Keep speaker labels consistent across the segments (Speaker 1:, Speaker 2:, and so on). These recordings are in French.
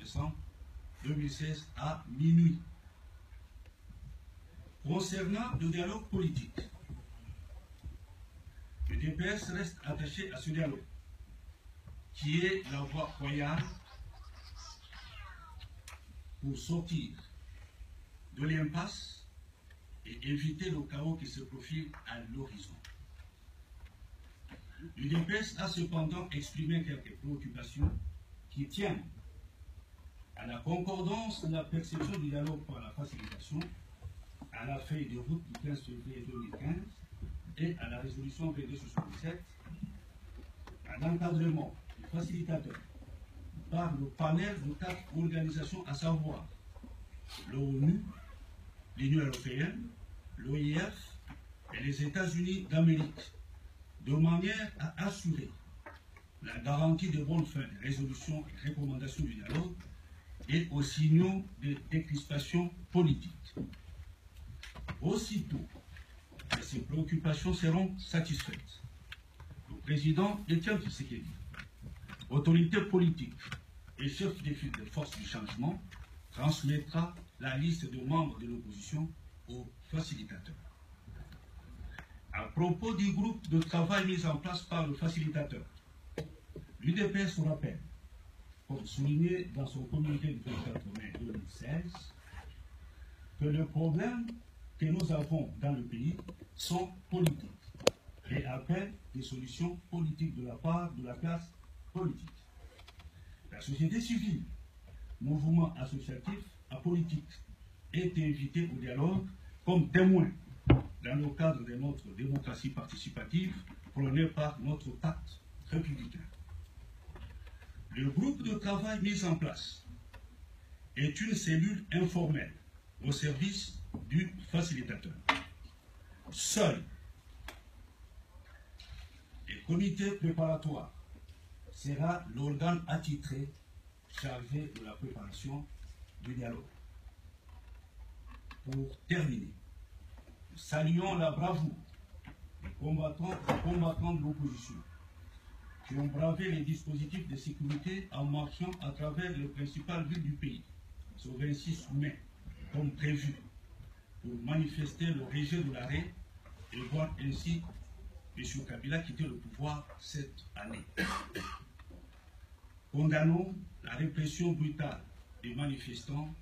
Speaker 1: décembre 2016 à minuit. Concernant le dialogue politique, le DPS reste attaché à ce dialogue, qui est la voie royale pour sortir de l'impasse et éviter le chaos qui se profile à l'horizon. L'UDPS a cependant exprimé quelques préoccupations qui tiennent à la concordance de la perception du dialogue par la facilitation, à la feuille de route du 15 février 2015 et à la résolution 2277, à l'encadrement du facilitateur par le panel de 4 organisations, à savoir l'ONU, l'Union européenne, l'OIF et les États-Unis d'Amérique, de manière à assurer la garantie de bonne fin des résolutions et recommandations du dialogue et aux signaux de décrispation politique. Aussitôt que ces préoccupations seront satisfaites, le président Étienne Tshisekedi, autorité politique et chef des forces du changement, transmettra la liste de membres de l'opposition au facilitateur. À propos du groupe de travail mis en place par le facilitateur, l'UDPS rappelle, comme souligné dans son communiqué du 24 mai 2016, que les problèmes que nous avons dans le pays sont politiques et appellent des solutions politiques de la part de la classe politique. La société civile, mouvement associatif, apolitique, est invitée au dialogue comme témoin dans le cadre de notre démocratie participative prônée par notre pacte républicain. Le groupe de travail mis en place est une cellule informelle au service du facilitateur. Seul le comité préparatoire sera l'organe attitré chargé de la préparation du dialogue. Pour terminer, nous saluons la bravoure des combattants de l'opposition qui ont bravé les dispositifs de sécurité en marchant à travers les principales villes du pays, ce 26 mai, comme prévu, pour manifester le rejet de l'arrêt et voir ainsi M. Kabila quitter le pouvoir cette année. Condamnons la répression brutale des manifestants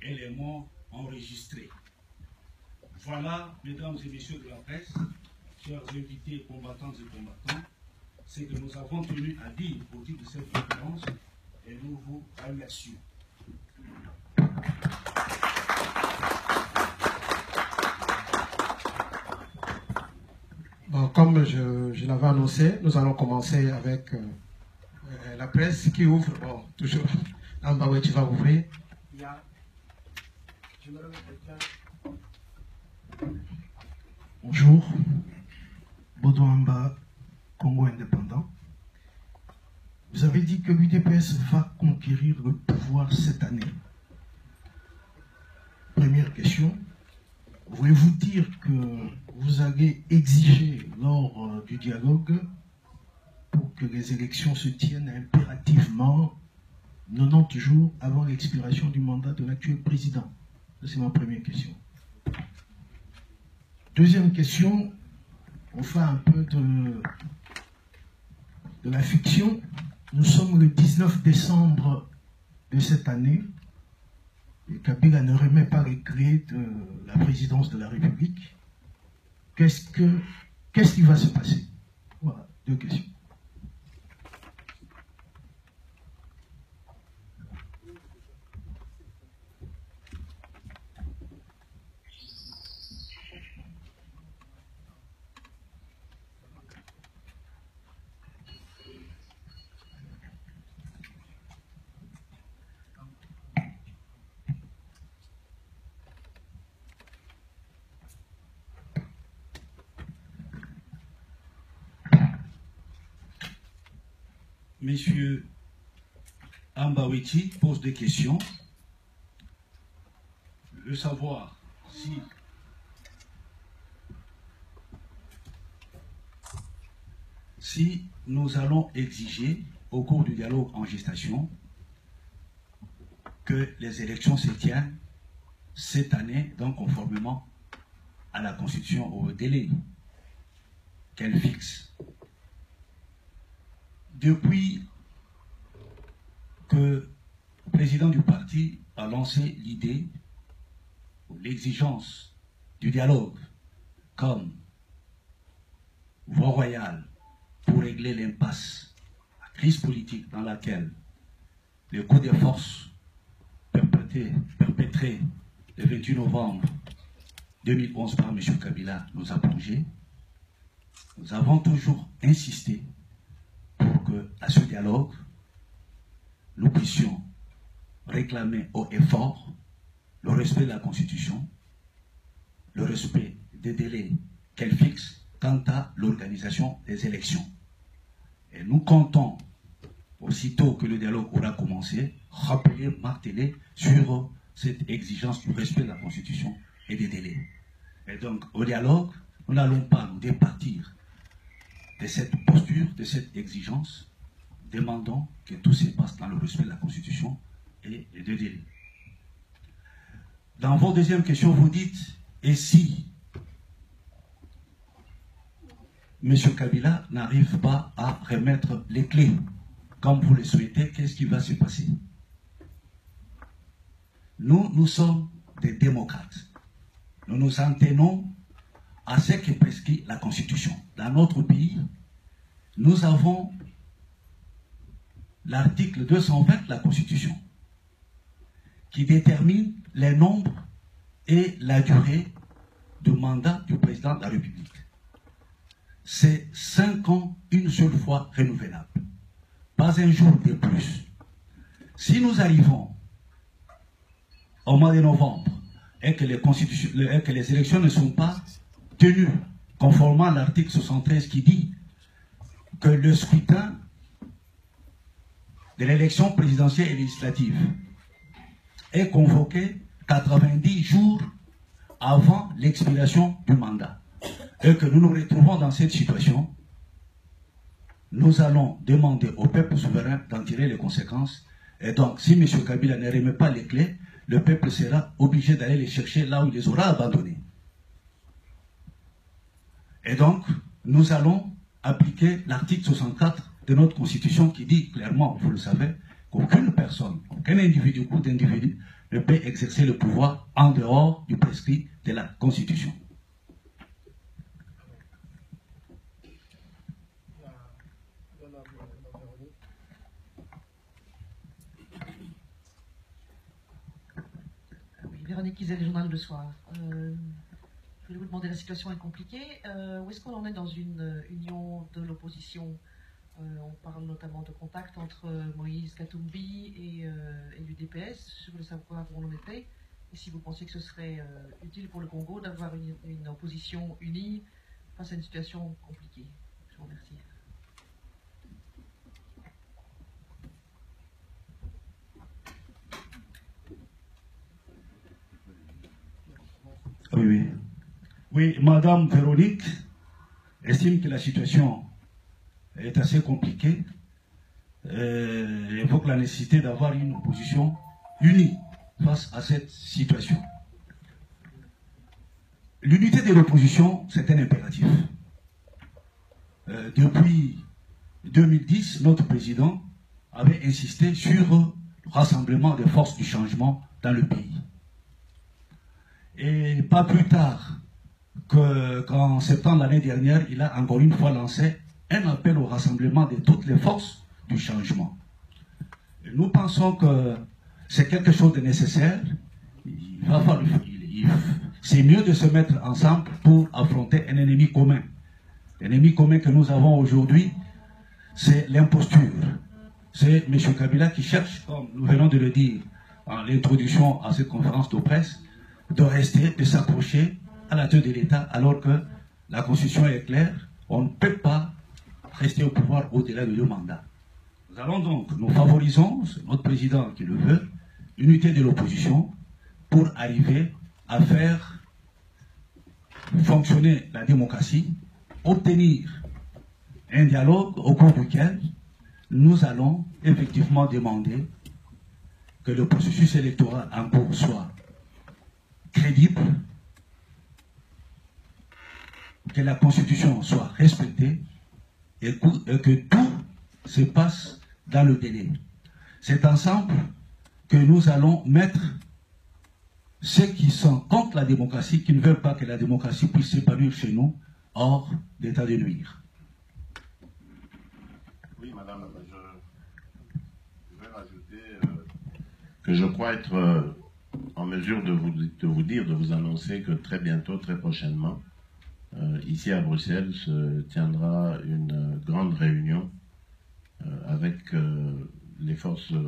Speaker 1: et les morts enregistrés. Voilà, mesdames et messieurs de la presse, chers invités, combattantes et combattants, ce que nous avons tenu à dire au titre de cette conférence et nous vous remercions.
Speaker 2: Bon, comme je l'avais annoncé, nous allons commencer avec la presse qui ouvre. Bon, toujours. Ambawe, tu vas ouvrir.
Speaker 3: Bonjour, Baudouin, Congo indépendant. Vous avez dit que l'UDPS va conquérir le pouvoir cette année. Première question, voulez-vous dire que vous allez exiger lors du dialogue pour que les élections se tiennent impérativement 90 jours avant l'expiration du mandat de l'actuel président? C'est ma première question. Deuxième question, on fait un peu de la fiction. Nous sommes le 19 décembre de cette année et Kabila ne remet pas les clés de la présidence de la République. Qu'est-ce qui va se passer? Voilà, deux questions.
Speaker 1: Monsieur Ambaweti pose des questions. Le savoir si nous allons exiger au cours du dialogue en gestation que les élections se tiennent cette année, donc conformément à la Constitution, au délai qu'elle fixe. Depuis que le président du parti a lancé l'idée ou l'exigence du dialogue comme voie royale pour régler l'impasse, la crise politique dans laquelle le coup de force perpétré le 28 novembre 2011 par M. Kabila nous a plongé, nous avons toujours insisté pour que, à ce dialogue, nous puissions réclamer haut et fort le respect de la Constitution, le respect des délais qu'elle fixe quant à l'organisation des élections. Et nous comptons, aussitôt que le dialogue aura commencé, rappeler, marteler sur cette exigence du respect de la Constitution et des délais. Et donc, au dialogue, nous n'allons pas nous départir de cette posture, de cette exigence, demandant que tout se passe dans le respect de la Constitution et des délais. Dans vos deuxième question, vous dites, et si M. Kabila n'arrive pas à remettre les clés comme vous le souhaitez, qu'est-ce qui va se passer? Nous sommes des démocrates. Nous nous en tenons à ce que prescrit la Constitution. Dans notre pays, nous avons l'article 220 de la Constitution qui détermine les nombres et la durée du mandat du président de la République. C'est 5 ans, une seule fois renouvelable. Pas un jour de plus. Si nous arrivons au mois de novembre et que les élections ne sont pas tenues conformément à l'article 73 qui dit que le scrutin de l'élection présidentielle et législative est convoqué 90 jours avant l'expiration du mandat et que nous nous retrouvons dans cette situation, nous allons demander au peuple souverain d'en tirer les conséquences. Et donc, si M. Kabila ne remet pas les clés, le peuple sera obligé d'aller les chercher là où il les aura abandonnés. Et donc, nous allons appliquer l'article 64 de notre Constitution qui dit clairement, vous le savez, qu'aucune personne, aucun individu ou groupe d'individus ne peut exercer le pouvoir en dehors du prescrit de la Constitution.
Speaker 4: Véronique Kizel, le journal de soir. Je voulais vous demander, la situation est compliquée. Où est-ce qu'on en est dans une union de l'opposition? On parle notamment de contact entre Moïse Katumbi et l'UDPS. Je voulais savoir où on en était et si vous pensez que ce serait utile pour le Congo d'avoir une opposition unie face à une situation compliquée. Je vous remercie.
Speaker 1: Oui, Madame Véronique estime que la situation est assez compliquée. Il évoque la nécessité d'avoir une opposition unie face à cette situation. L'unité de l'opposition, c'est un impératif. Depuis 2010, notre président avait insisté sur le rassemblement des forces du changement dans le pays. Et pas plus tard qu'en septembre l'année dernière, il a encore une fois lancé un appel au rassemblement de toutes les forces du changement. Et nous pensons que c'est quelque chose de nécessaire. C'est mieux de se mettre ensemble pour affronter un ennemi commun. L'ennemi commun que nous avons aujourd'hui, c'est l'imposture. C'est M. Kabila qui cherche, comme nous venons de le dire en l'introduction à cette conférence de presse, de rester, de s'accrocher à la tête de l'État, alors que la Constitution est claire, on ne peut pas rester au pouvoir au-delà de 2 mandats. Nous allons donc, nous favorisons, c'est notre président qui le veut, l'unité de l'opposition pour arriver à faire fonctionner la démocratie, obtenir un dialogue au cours duquel nous allons effectivement demander que le processus électoral en cours soit crédible, que la Constitution soit respectée et que tout se passe dans le délai. C'est ensemble que nous allons mettre ceux qui sont contre la démocratie, qui ne veulent pas que la démocratie puisse s'épanouir chez nous, hors d'état de nuire.
Speaker 5: Oui, madame, je vais rajouter que je crois être en mesure de vous annoncer que très bientôt, très prochainement, ici à Bruxelles, se tiendra une grande réunion avec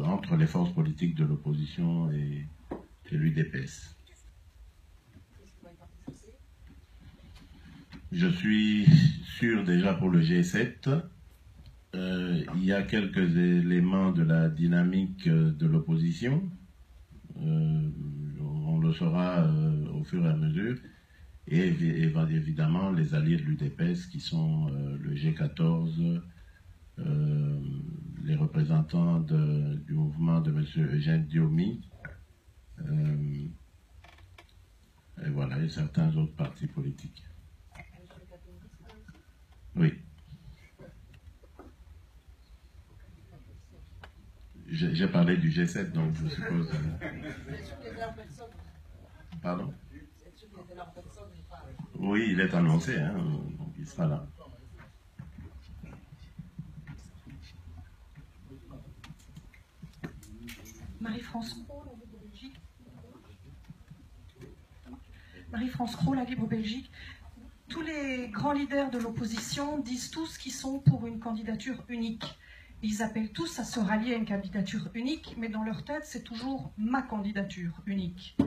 Speaker 5: entre les forces politiques de l'opposition et l'UDPS. Je suis sûr déjà pour le G7. Il y a quelques éléments de la dynamique de l'opposition. On le saura au fur et à mesure. Et évidemment, les alliés de l'UDPS qui sont le G14, les représentants du mouvement de M. Eugène Diomi, et voilà, et certains autres partis politiques. Oui. J'ai parlé du G7, donc je suppose... Pardon? Oui, il est annoncé, hein, donc il sera là.
Speaker 4: Marie-France Cros, la Libre Belgique. Tous les grands leaders de l'opposition disent tous qu'ils sont pour une candidature unique. Ils appellent tous à se rallier à une candidature unique, mais dans leur tête, c'est toujours ma candidature unique.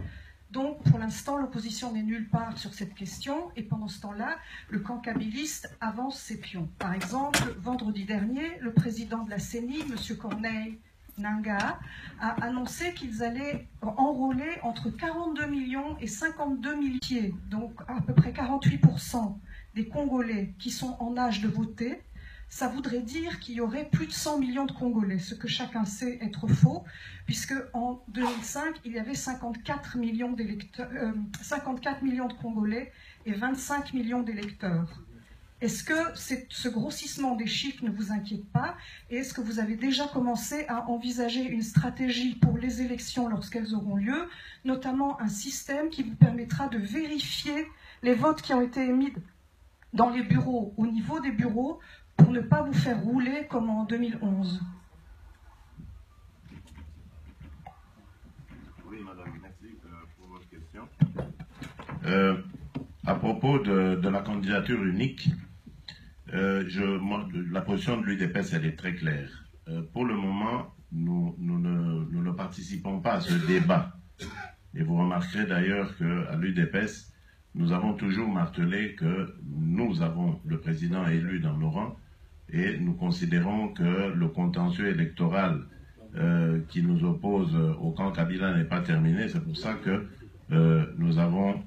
Speaker 4: Donc, pour l'instant, l'opposition n'est nulle part sur cette question, et pendant ce temps-là, le camp kabiliste avance ses pions. Par exemple, vendredi dernier, le président de la CENI, M. Corneille Nangaa, a annoncé qu'ils allaient enrôler entre 42 millions et 52 millions, donc à peu près 48% des Congolais qui sont en âge de voter. Ça voudrait dire qu'il y aurait plus de 100 millions de Congolais, ce que chacun sait être faux, puisque en 2005, il y avait 54 millions de Congolais et 25 millions d'électeurs. Est-ce que ce grossissement des chiffres ne vous inquiète pas? Et est-ce que vous avez déjà commencé à envisager une stratégie pour les élections lorsqu'elles auront lieu, notamment un système qui vous permettra de vérifier les votes qui ont été émis dans les bureaux, au niveau des bureaux, pour ne pas vous faire rouler comme en 2011?
Speaker 5: Oui, madame, merci pour votre question. À propos de la candidature unique, la position de l'UDPS, elle est très claire. Pour le moment, nous ne participons pas à ce débat. Et vous remarquerez d'ailleurs qu'à l'UDPS, nous avons toujours martelé que nous avons le président élu dans nos rangs et nous considérons que le contentieux électoral qui nous oppose au camp Kabila n'est pas terminé. C'est pour ça que nous avons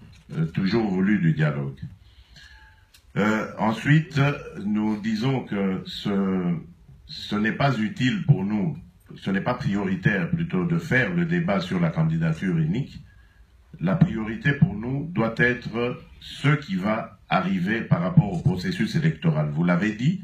Speaker 5: toujours voulu du dialogue. Ensuite, nous disons que ce n'est pas utile pour nous, ce n'est pas prioritaire plutôt de faire le débat sur la candidature unique. La priorité pour nous doit être ce qui va arriver par rapport au processus électoral. Vous l'avez dit,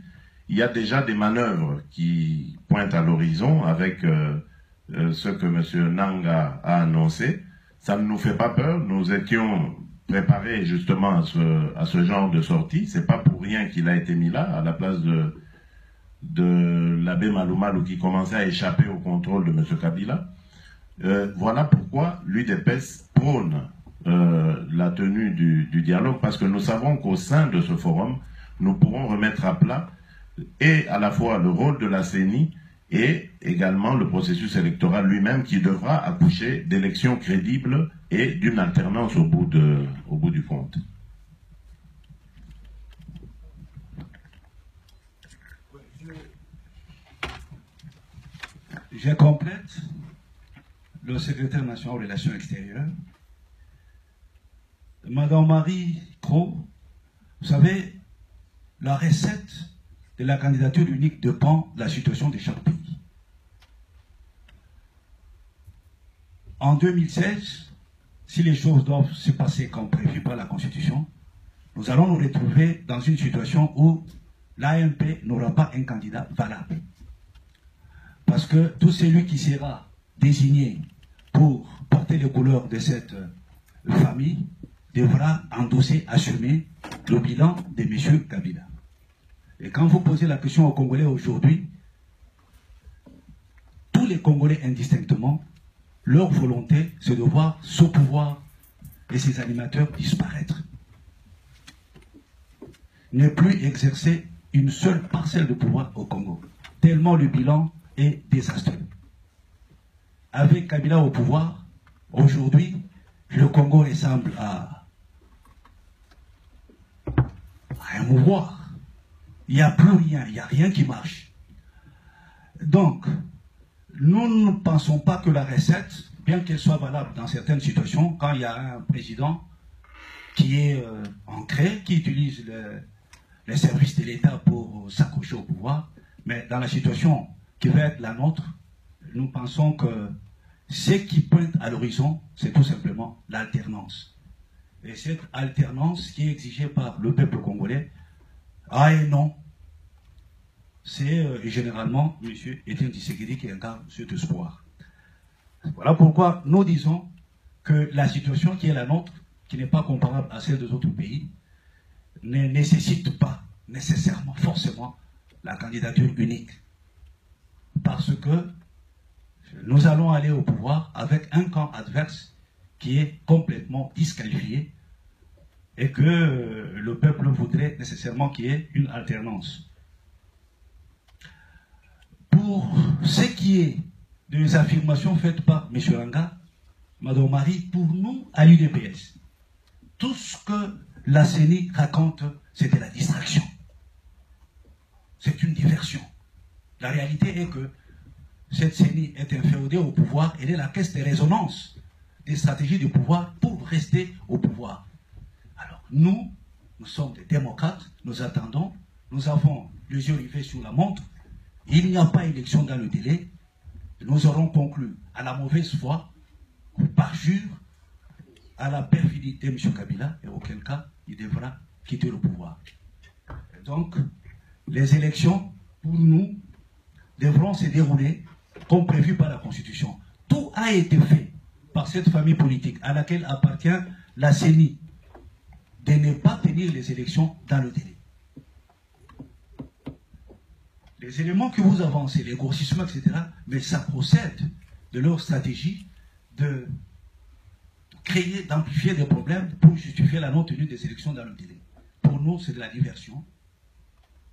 Speaker 5: il y a déjà des manœuvres qui pointent à l'horizon avec ce que M. Nangaa a annoncé. Ça ne nous fait pas peur, nous étions préparé justement à ce genre de sortie. C'est pas pour rien qu'il a été mis là, à la place de l'abbé Malumalu qui commençait à échapper au contrôle de M. Kabila. Voilà pourquoi l'UDPS prône la tenue du dialogue, parce que nous savons qu'au sein de ce forum, nous pourrons remettre à plat et à la fois le rôle de la CENI et également le processus électoral lui-même qui devra accoucher d'élections crédibles et d'une alternance au bout du compte.
Speaker 1: Je complète le secrétaire national aux relations extérieures. Madame Marie Cros, vous savez, la recette de la candidature unique dépend de la situation de chaque pays. en 2016, si les choses doivent se passer comme prévu par la Constitution, nous allons nous retrouver dans une situation où l'AMP n'aura pas un candidat valable. Parce que tout celui qui sera désigné pour porter les couleurs de cette famille devra endosser, assumer le bilan de M. Kabila. Et quand vous posez la question aux Congolais aujourd'hui, tous les Congolais indistinctement, leur volonté, c'est de voir ce pouvoir et ses animateurs disparaître. Ne plus exercer une seule parcelle de pouvoir au Congo, tellement le bilan est désastreux. Avec Kabila au pouvoir, aujourd'hui, le Congo ressemble à un mouroir. Il n'y a plus rien, il n'y a rien qui marche. Donc, nous ne pensons pas que la recette, bien qu'elle soit valable dans certaines situations, quand il y a un président qui est ancré, qui utilise les services de l'État pour s'accrocher au pouvoir, mais dans la situation qui va être la nôtre, nous pensons que ce qui pointe à l'horizon, c'est tout simplement l'alternance. Et cette alternance qui est exigée par le peuple congolais, ah et non, c'est généralement M. Étienne Tshisekedi qui incarne cet espoir. Voilà pourquoi nous disons que la situation qui est la nôtre, qui n'est pas comparable à celle des autres pays, ne nécessite pas nécessairement, forcément, la candidature unique. Parce que nous allons aller au pouvoir avec un camp adverse qui est complètement disqualifié et que le peuple voudrait nécessairement qu'il y ait une alternance. Pour ce qui est des affirmations faites par M. Ranga, Mme Marie, pour nous, à l'UDPS, tout ce que la CENI raconte, c'est de la distraction. C'est une diversion. La réalité est que cette CENI est inféodée au pouvoir, elle est la caisse de résonance des stratégies du pouvoir pour rester au pouvoir. Alors, nous sommes des démocrates, nous attendons, nous avons les yeux rivés sur la montre, il n'y a pas élection dans le délai, nous aurons conclu à la mauvaise foi, ou par jure, à la perfidie de M. Kabila, et auquel cas, il devra quitter le pouvoir. Et donc, les élections, pour nous, devront se dérouler comme prévu par la Constitution. Tout a été fait par cette famille politique à laquelle appartient la CENI de ne pas tenir les élections dans le délai. Les éléments que vous avancez, les grossissements, etc., mais ça procède de leur stratégie de créer, d'amplifier des problèmes pour justifier la non-tenue des élections dans le délai. Pour nous, c'est de la diversion.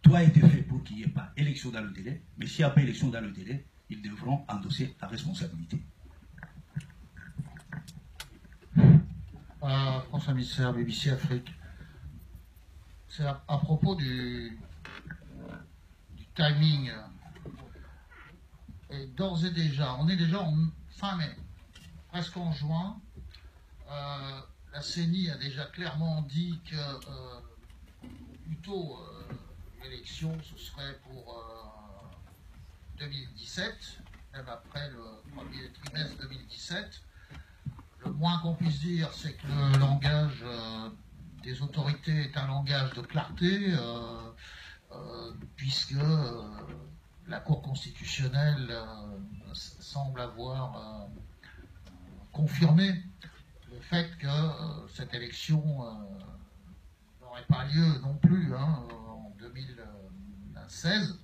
Speaker 1: Tout a été fait pour qu'il n'y ait pas élection dans le délai, mais s'il n'y a pas élection dans le délai, ils devront endosser la responsabilité.
Speaker 6: François Misser, BBC Afrique. C'est à propos du timing. Et d'ores et déjà, on est déjà en fin mai, presque en juin. La CENI a déjà clairement dit que plutôt l'élection, ce serait pour 2017, même après le premier trimestre 2017. Le moins qu'on puisse dire, c'est que le langage des autorités est un langage de clarté, puisque la Cour constitutionnelle semble avoir confirmé le fait que cette élection n'aurait pas lieu non plus en 2016.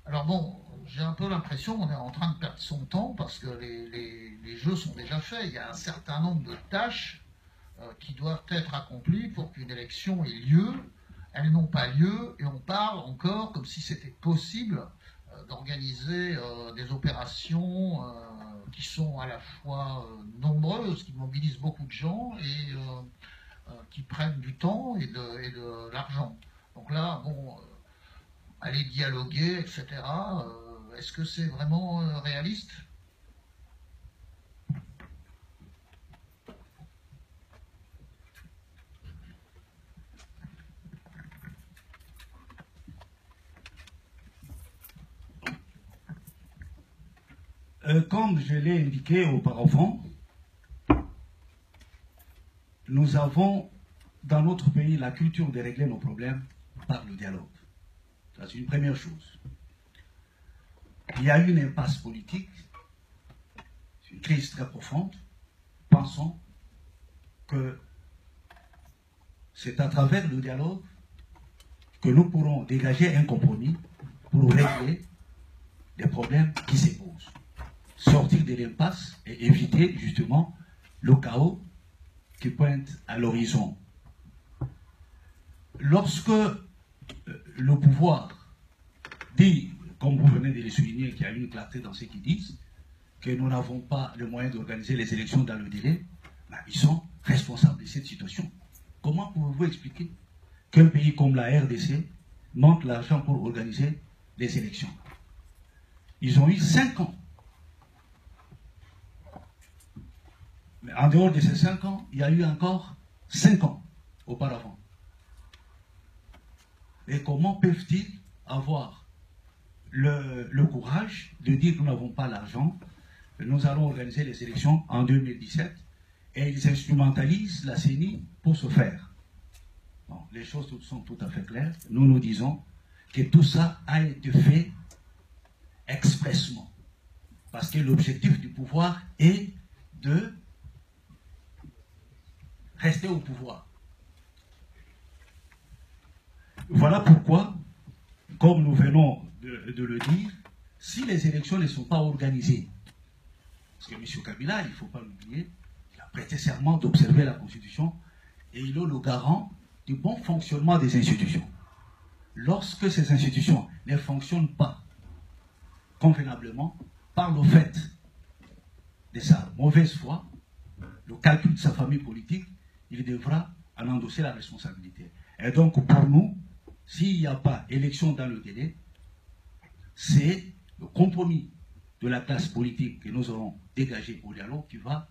Speaker 6: Alors bon, j'ai un peu l'impression qu'on est en train de perdre son temps parce que les jeux sont déjà faits. Il y a un certain nombre de tâches qui doivent être accomplies pour qu'une élection ait lieu. Elles n'ont pas lieu et on parle encore comme si c'était possible d'organiser des opérations qui sont à la fois nombreuses, qui mobilisent beaucoup de gens et qui prennent du temps et de l'argent. Donc là, bon, aller dialoguer, etc., est-ce que c'est vraiment réaliste ?
Speaker 1: Comme je l'ai indiqué auparavant, nous avons dans notre pays la culture de régler nos problèmes par le dialogue. Ça, c'est une première chose. Il y a eu une impasse politique, une crise très profonde. Pensons que c'est à travers le dialogue que nous pourrons dégager un compromis pour régler les problèmes qui se posent. Sortir de l'impasse et éviter justement le chaos qui pointe à l'horizon. Lorsque le pouvoir dit, comme vous venez de le souligner, qu'il y a une clarté dans ce qu'ils disent, que nous n'avons pas le moyen d'organiser les élections dans le délai, ben, ils sont responsables de cette situation. Comment pouvez-vous expliquer qu'un pays comme la RDC manque l'argent pour organiser les élections? Ils ont eu 5 ans. Mais en dehors de ces 5 ans, il y a eu encore 5 ans auparavant. Et comment peuvent-ils avoir le courage de dire que nous n'avons pas l'argent, nous allons organiser les élections en 2017, et ils instrumentalisent la CENI pour ce faire. Bon, les choses sont tout à fait claires. Nous nous disons que tout ça a été fait expressement. Parce que l'objectif du pouvoir est de rester au pouvoir. Voilà pourquoi, comme nous venons de le dire, si les élections ne sont pas organisées, parce que M. Kabila, il ne faut pas l'oublier, il a prêté serment d'observer la Constitution et il est le garant du bon fonctionnement des institutions. Lorsque ces institutions ne fonctionnent pas convenablement, par le fait de sa mauvaise foi, le calcul de sa famille politique, il devra en endosser la responsabilité. Et donc, pour nous, s'il n'y a pas élection dans le délai, c'est le compromis de la classe politique que nous aurons dégagé au dialogue qui va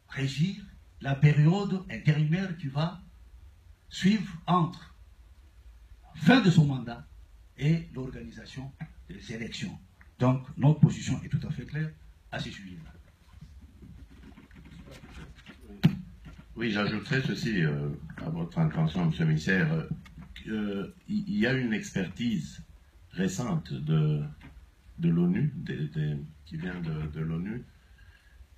Speaker 1: régir la période intérimaire qui va suivre entre la fin de son mandat et l'organisation des élections. Donc, notre position est tout à fait claire à ce sujet-là.
Speaker 5: Oui, j'ajouterais ceci à votre intention, M. le Commissaire. Il y a une expertise récente de l'ONU, qui vient de l'ONU,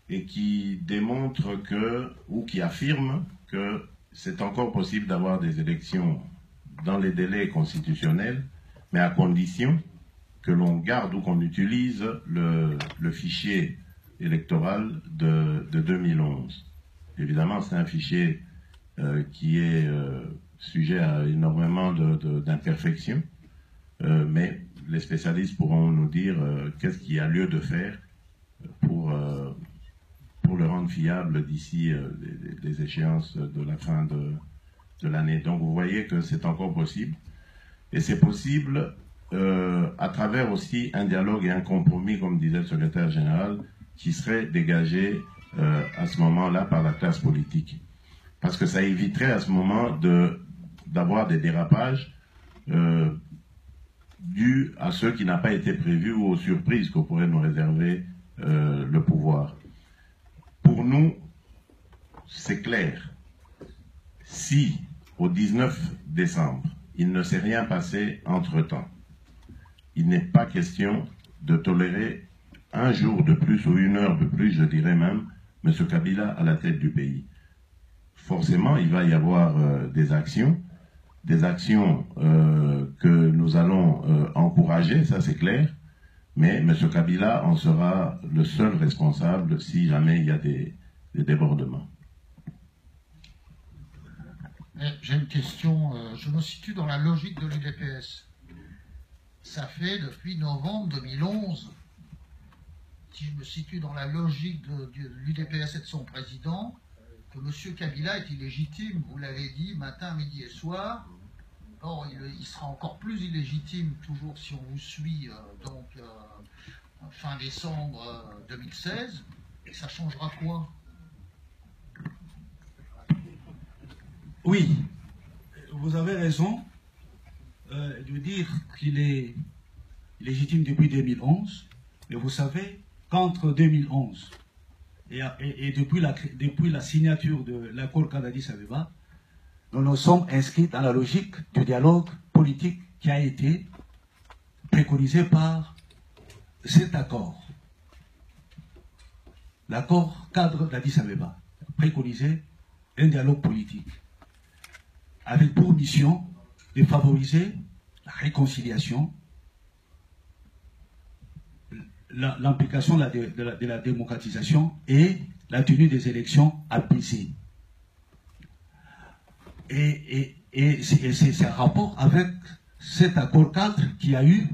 Speaker 5: et qui démontre que, ou qui affirme que c'est encore possible d'avoir des élections dans les délais constitutionnels, mais à condition que l'on garde ou qu'on utilise le fichier électoral de 2011. Évidemment, c'est un fichier qui est sujet à énormément d'imperfections, mais les spécialistes pourront nous dire qu'est-ce qu'il y a lieu de faire pour le rendre fiable d'ici les échéances de la fin de l'année. Donc vous voyez que c'est encore possible, et c'est possible à travers aussi un dialogue et un compromis, comme disait le secrétaire général, qui serait dégagé à ce moment-là par la classe politique. Parce que ça éviterait à ce moment d'avoir des dérapages dus à ceux qui n'ont pas été prévus ou aux surprises qu'on pourrait nous réserver le pouvoir. Pour nous, c'est clair. Si, au 19 décembre, il ne s'est rien passé entre-temps, il n'est pas question de tolérer un jour de plus ou une heure de plus, je dirais même, M. Kabila à la tête du pays. Forcément, il va y avoir des actions que nous allons encourager, ça c'est clair, mais M. Kabila en sera le seul responsable si jamais il y a des débordements.
Speaker 6: J'ai une question, je me situe dans la logique de l'UDPS. Ça fait depuis novembre 2011, si je me situe dans la logique de l'UDPS et de son président, que M. Kabila est illégitime, vous l'avez dit, matin, midi et soir. Or, il sera encore plus illégitime, toujours si on vous suit, fin décembre 2016, et ça changera quoi?
Speaker 1: Oui, vous avez raison de dire qu'il est légitime depuis 2011, mais vous savez qu'entre 2011 et depuis la signature de l'accord d'Addis Abeba, nous nous sommes inscrits dans la logique du dialogue politique qui a été préconisé par cet accord. L'accord cadre d'Addis Abeba préconisait un dialogue politique avec pour mission de favoriser la réconciliation, l'implication de la démocratisation et la tenue des élections apaisées. Et c'est un rapport avec cet accord cadre qui a eu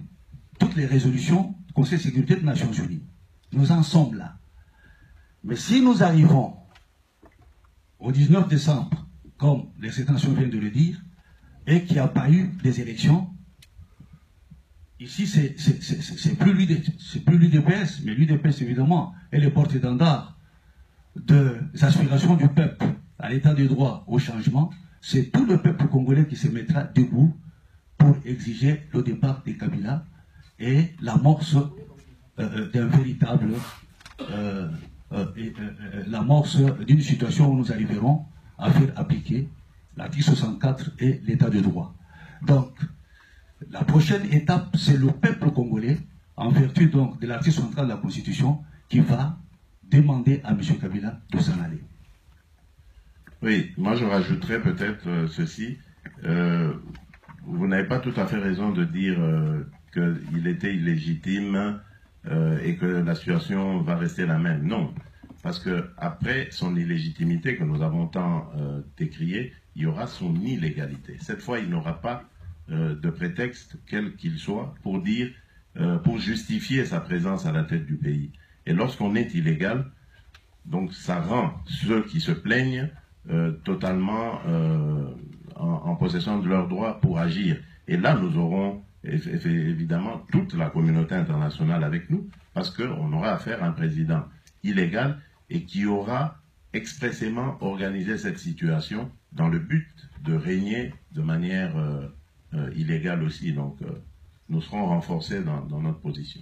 Speaker 1: toutes les résolutions du Conseil de sécurité des Nations Unies. Nous en sommes là. Mais si nous arrivons au 19 décembre, comme les États nations viennent de le dire, et qu'il n'y a pas eu des élections, ici c'est plus l'UDPS, mais l'UDPS évidemment est le porte-étendard des aspirations du peuple à l'état de droit, au changement. C'est tout le peuple congolais qui se mettra debout pour exiger le départ de Kabila et l'amorce d'un véritable l'amorce d'une situation où nous arriverons à faire appliquer l'article 64 et l'état de droit. Donc, la prochaine étape, c'est le peuple congolais, en vertu donc de l'article 64 de la Constitution, qui va demander à M. Kabila de s'en aller.
Speaker 5: Oui, moi je rajouterais peut-être ceci. Vous n'avez pas tout à fait raison de dire qu'il était illégitime et que la situation va rester la même. Non, parce que après son illégitimité que nous avons tant décriée, il y aura son illégalité. Cette fois, il n'aura pas de prétexte, quel qu'il soit, pour dire, pour justifier sa présence à la tête du pays. Et lorsqu'on est illégal, donc ça rend ceux qui se plaignent totalement en possession de leurs droits pour agir. Et là, nous aurons évidemment toute la communauté internationale avec nous, parce qu'on aura affaire à un président illégal et qui aura expressément organisé cette situation dans le but de régner de manière illégale aussi. Donc, nous serons renforcés dans notre position.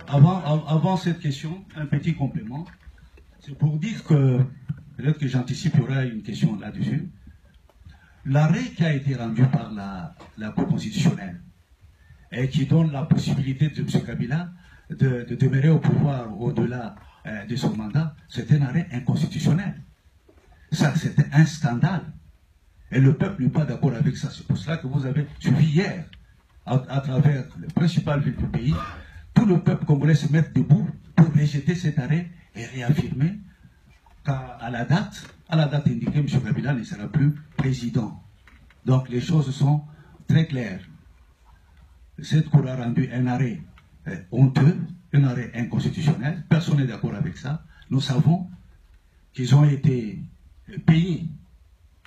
Speaker 1: Avant cette question, un petit complément. C'est pour dire que, peut-être que j'anticipe, il y aura une question là-dessus. L'arrêt qui a été rendu par la Cour constitutionnelle et qui donne la possibilité de M. Kabila de demeurer au pouvoir au-delà de son mandat, c'est un arrêt inconstitutionnel. Ça, c'était un scandale. Et le peuple n'est pas d'accord avec ça. C'est pour cela que vous avez suivi hier, à travers les principales villes du pays, tout le peuple congolais se met debout pour rejeter cet arrêt et réaffirmer qu'à la date indiquée, M. Kabila ne sera plus président. Donc les choses sont très claires. Cette Cour a rendu un arrêt honteux, un arrêt inconstitutionnel. Personne n'est d'accord avec ça. Nous savons qu'ils ont été payés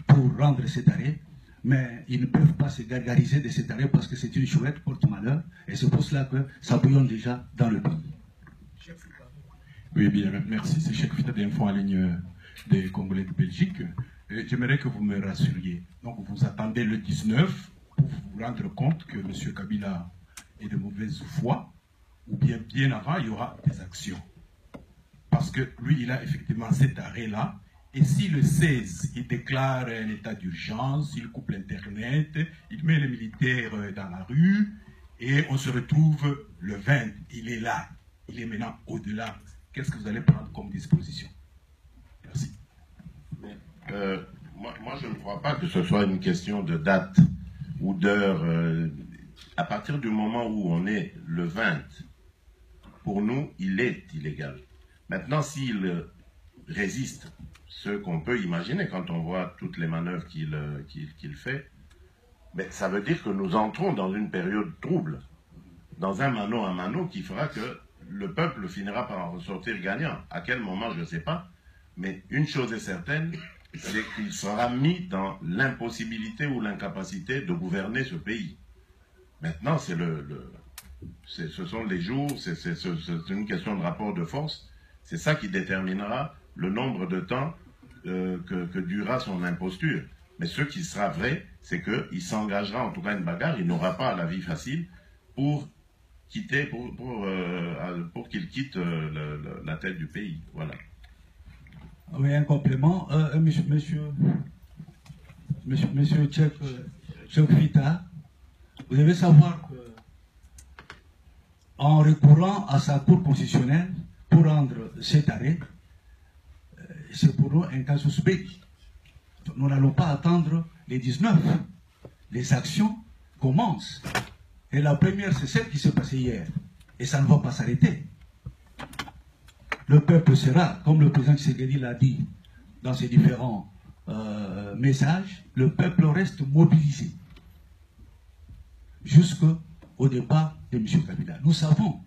Speaker 1: pour rendre cet arrêt, mais ils ne peuvent pas se gargariser de cet arrêt parce que c'est une chouette porte-malheur et c'est pour cela que ça bouillonne déjà dans le pays.
Speaker 7: Oui, bien, merci. C'est Cheikh Fita d'Info en ligne des Congolais de Belgique. J'aimerais que vous me rassuriez. Donc, vous attendez le 19 pour vous rendre compte que M. Kabila est de mauvaise foi, ou bien avant, il y aura des actions. Parce que lui, il a effectivement cet arrêt-là. Et si le 16, il déclare un état d'urgence, il coupe l'Internet, il met les militaires dans la rue, et on se retrouve le 20, il est là, il est maintenant au-delà. Qu'est-ce que vous allez prendre comme disposition? Merci.
Speaker 5: Moi, je ne crois pas que ce soit une question de date ou d'heure. À partir du moment où on est le 20, pour nous, il est illégal. Maintenant, s'il résiste, ce qu'on peut imaginer quand on voit toutes les manœuvres qu'il fait, mais ça veut dire que nous entrons dans une période trouble, dans un mano à mano qui fera que le peuple finira par en ressortir gagnant. À quel moment, je ne sais pas. Mais une chose est certaine, c'est qu'il sera mis dans l'impossibilité ou l'incapacité de gouverner ce pays. Maintenant, ce sont les jours, c'est une question de rapport de force. C'est ça qui déterminera le nombre de temps que durera son imposture. Mais ce qui sera vrai, c'est qu'il s'engagera en tout cas une bagarre, il n'aura pas la vie facile pour quitter, pour qu'il quitte la tête du pays. Voilà.
Speaker 1: Oui, un complément. Monsieur Tchèque Fita, vous devez savoir que en recourant à sa cour constitutionnelle pour rendre cet arrêt, c'est pour nous un casus belli. Nous n'allons pas attendre les 19. Les actions commencent. Et la première, c'est celle qui s'est passée hier. Et ça ne va pas s'arrêter. Le peuple sera, comme le président Tshisekedi l'a dit dans ses différents messages, le peuple reste mobilisé jusqu'au départ de M. Kabila. Nous savons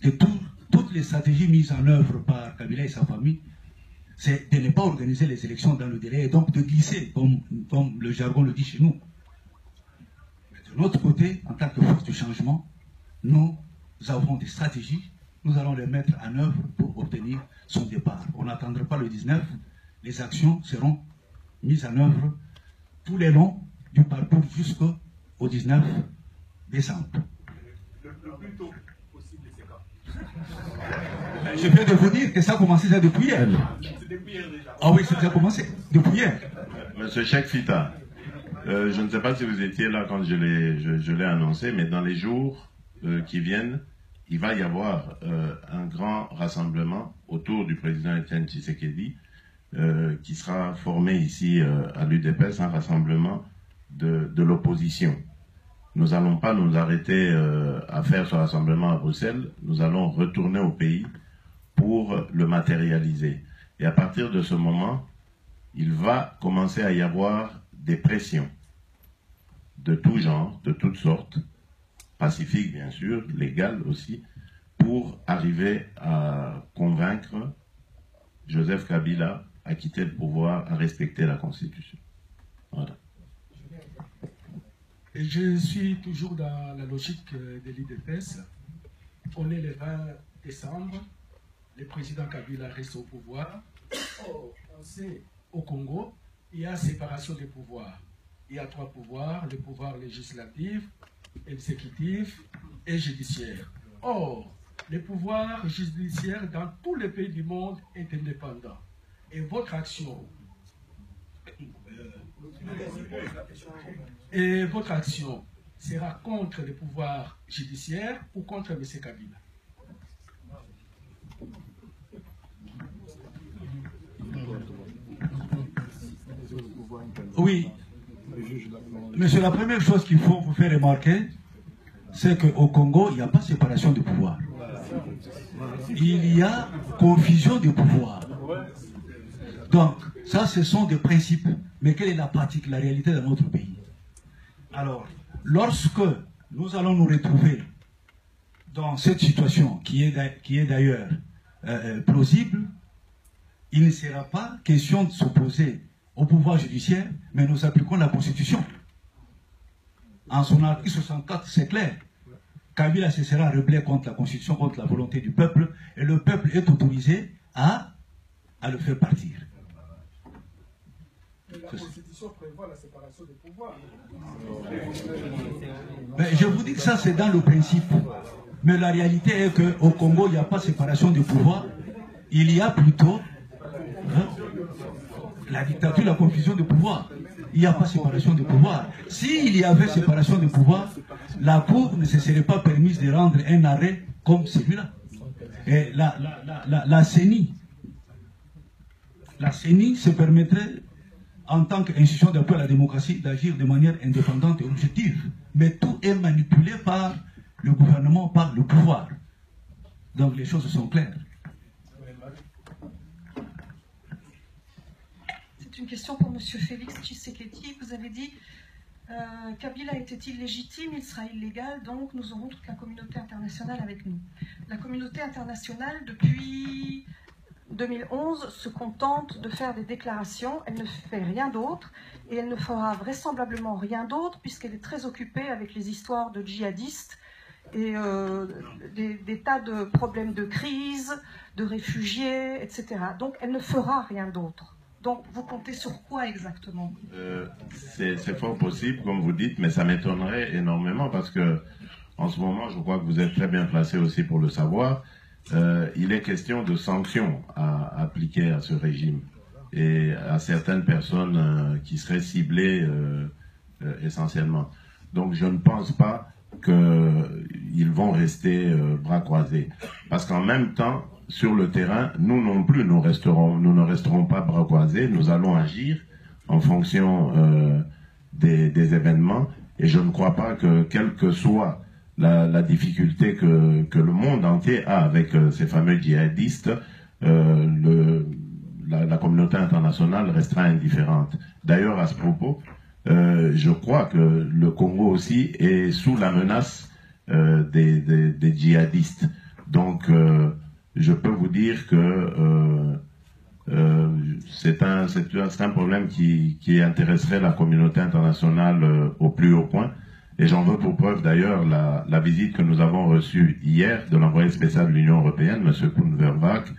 Speaker 1: que toutes les stratégies mises en œuvre par Kabila et sa famille, c'est de ne pas organiser les élections dans le délai et donc de glisser, comme le jargon le dit chez nous. Mais de notre côté, en tant que force du changement, nous avons des stratégies, nous allons les mettre en œuvre pour obtenir son départ. On n'attendra pas le 19, les actions seront mises en œuvre tout le long du parcours jusqu'au 19 décembre.
Speaker 8: Le plus tôt possible, c'est quand?
Speaker 1: Je viens de vous dire que ça a commencé déjà depuis hier.
Speaker 8: C'est depuis hier déjà.
Speaker 1: Ah oui, c'est déjà commencé depuis hier.
Speaker 5: Monsieur Cheikh Fita, je ne sais pas si vous étiez là quand je l'ai annoncé, mais dans les jours qui viennent, il va y avoir un grand rassemblement autour du président Etienne Tshisekedi qui sera formé ici à l'UDPS, un rassemblement de l'opposition. Nous n'allons pas nous arrêter à faire ce rassemblement à Bruxelles, nous allons retourner au pays pour le matérialiser. Et à partir de ce moment, il va commencer à y avoir des pressions de tout genre, de toutes sortes, pacifiques bien sûr, légales aussi, pour arriver à convaincre Joseph Kabila à quitter le pouvoir, à respecter la Constitution. Voilà.
Speaker 3: Et je suis toujours dans la logique de l'IDPS. On est le 20 décembre, le président Kabila reste au pouvoir. Or, on sait, au Congo, il y a séparation des pouvoirs. Il y a 3 pouvoirs, le pouvoir législatif, exécutif et judiciaire. Or, le pouvoir judiciaire dans tous les pays du monde est indépendant. Et votre action sera contre le pouvoir judiciaire ou contre M. Kabila?
Speaker 1: Oui. Monsieur, la première chose qu'il faut vous faire remarquer, c'est qu'au Congo, il n'y a pas séparation de pouvoir. Il y a confusion de pouvoir. Donc, ça, ce sont des principes. Mais quelle est la pratique, la réalité dans notre pays? Alors, lorsque nous allons nous retrouver dans cette situation qui est d'ailleurs plausible, il ne sera pas question de s'opposer au pouvoir judiciaire, mais nous appliquons la Constitution. En son article 64, c'est clair. Kabila se sera rebellé contre la Constitution, contre la volonté du peuple, et le peuple est autorisé à le faire partir.
Speaker 3: Mais la Constitution prévoit la séparation des pouvoirs.
Speaker 1: Mais je vous dis que ça, c'est dans le principe. Mais la réalité est qu'au Congo, il n'y a pas de séparation des pouvoirs. Il y a plutôt la dictature, la confusion de pouvoir. Il n'y a pas séparation de pouvoir. S'il y avait séparation de pouvoir, la Cour ne se serait pas permise de rendre un arrêt comme celui-là. Et la CENI se permettrait, en tant qu'institution d'appui à la démocratie, d'agir de manière indépendante et objective. Mais tout est manipulé par le gouvernement, par le pouvoir. Donc les choses sont claires.
Speaker 4: C'est une question pour M. Félix Tshisekedi. Vous avez dit Kabila était illégitime, il sera illégal, donc nous aurons toute la communauté internationale avec nous. La communauté internationale, depuis 2011, se contente de faire des déclarations, elle ne fait rien d'autre, et elle ne fera vraisemblablement rien d'autre, puisqu'elle est très occupée avec les histoires de djihadistes et des tas de problèmes de crise, de réfugiés, etc. Donc elle ne fera rien d'autre. Donc vous comptez sur quoi exactement?
Speaker 5: C'est fort possible, comme vous dites, mais ça m'étonnerait énormément parce que en ce moment, je crois que vous êtes très bien placé aussi pour le savoir, il est question de sanctions à appliquer à ce régime et à certaines personnes qui seraient ciblées essentiellement. Donc je ne pense pas qu'ils vont rester bras croisés. Parce qu'en même temps, sur le terrain, nous non plus, nous ne resterons pas bras croisés. Nous allons agir en fonction des événements. Et je ne crois pas que, quelle que soit la difficulté que le monde entier a avec ces fameux djihadistes, la communauté internationale restera indifférente. D'ailleurs, à ce propos, je crois que le Congo aussi est sous la menace des djihadistes. Donc, je peux vous dire que c'est un problème qui intéresserait la communauté internationale au plus haut point. Et j'en veux pour preuve d'ailleurs la visite que nous avons reçue hier de l'envoyé spécial de l'Union européenne, M. Koen Vervaak,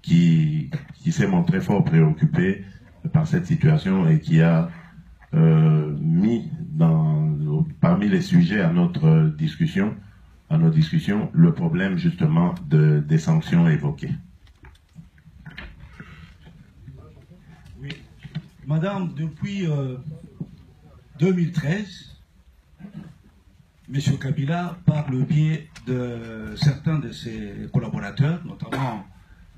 Speaker 5: qui s'est montré fort préoccupé par cette situation et qui a mis parmi les sujets à nos discussions, le problème justement des sanctions évoquées.
Speaker 1: Oui. Madame, depuis 2013, M. Kabila, par le biais de certains de ses collaborateurs, notamment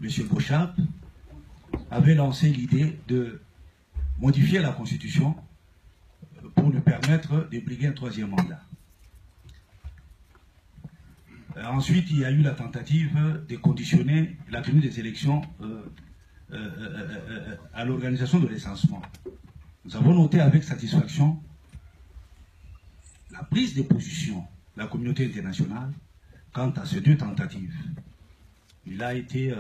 Speaker 1: M. Bochap, avait lancé l'idée de modifier la Constitution pour lui permettre de briguer un troisième mandat. Ensuite, il y a eu la tentative de conditionner la tenue des élections à l'organisation de recensement. Nous avons noté avec satisfaction la prise de position de la communauté internationale quant à ces deux tentatives. Il a été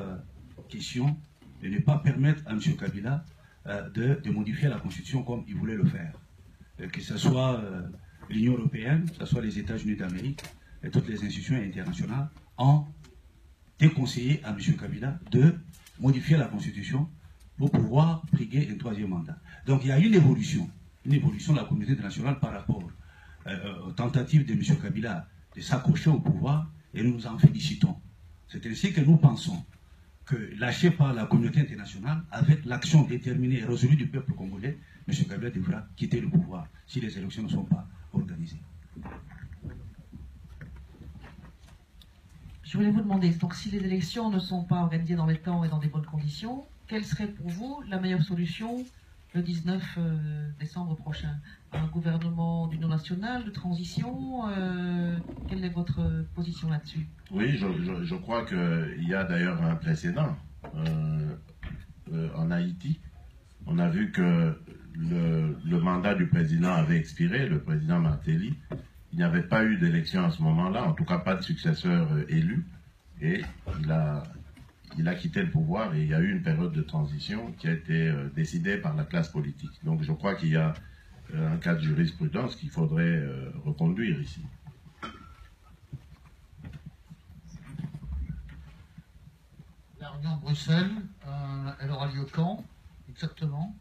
Speaker 1: question de ne pas permettre à M. Kabila de modifier la Constitution comme il voulait le faire. Que ce soit l'Union européenne, que ce soit les États-Unis d'Amérique et toutes les institutions internationales ont déconseillé à M. Kabila de modifier la Constitution pour pouvoir briguer un troisième mandat. Donc il y a une évolution de la communauté internationale par rapport aux tentatives de M. Kabila de s'accrocher au pouvoir et nous nous en félicitons. C'est ainsi que nous pensons que, lâché par la communauté internationale, avec l'action déterminée et résolue du peuple congolais, M. Kabila devra quitter le pouvoir si les élections ne sont pas organisées.
Speaker 4: Je voulais vous demander, donc si les élections ne sont pas organisées dans les temps et dans des bonnes conditions, quelle serait pour vous la meilleure solution le 19 décembre prochain? Un gouvernement d'union nationale, de transition, quelle est votre position là-dessus?
Speaker 5: Oui, je crois qu'il y a d'ailleurs un précédent en Haïti. On a vu que le mandat du président avait expiré, le président Martelly. Il n'y avait pas eu d'élection à ce moment-là, en tout cas pas de successeur élu. Et il a quitté le pouvoir et il y a eu une période de transition qui a été décidée par la classe politique. Donc je crois qu'il y a un cas de jurisprudence qu'il faudrait reconduire ici.
Speaker 6: La réunion de Bruxelles, elle aura lieu quand exactement?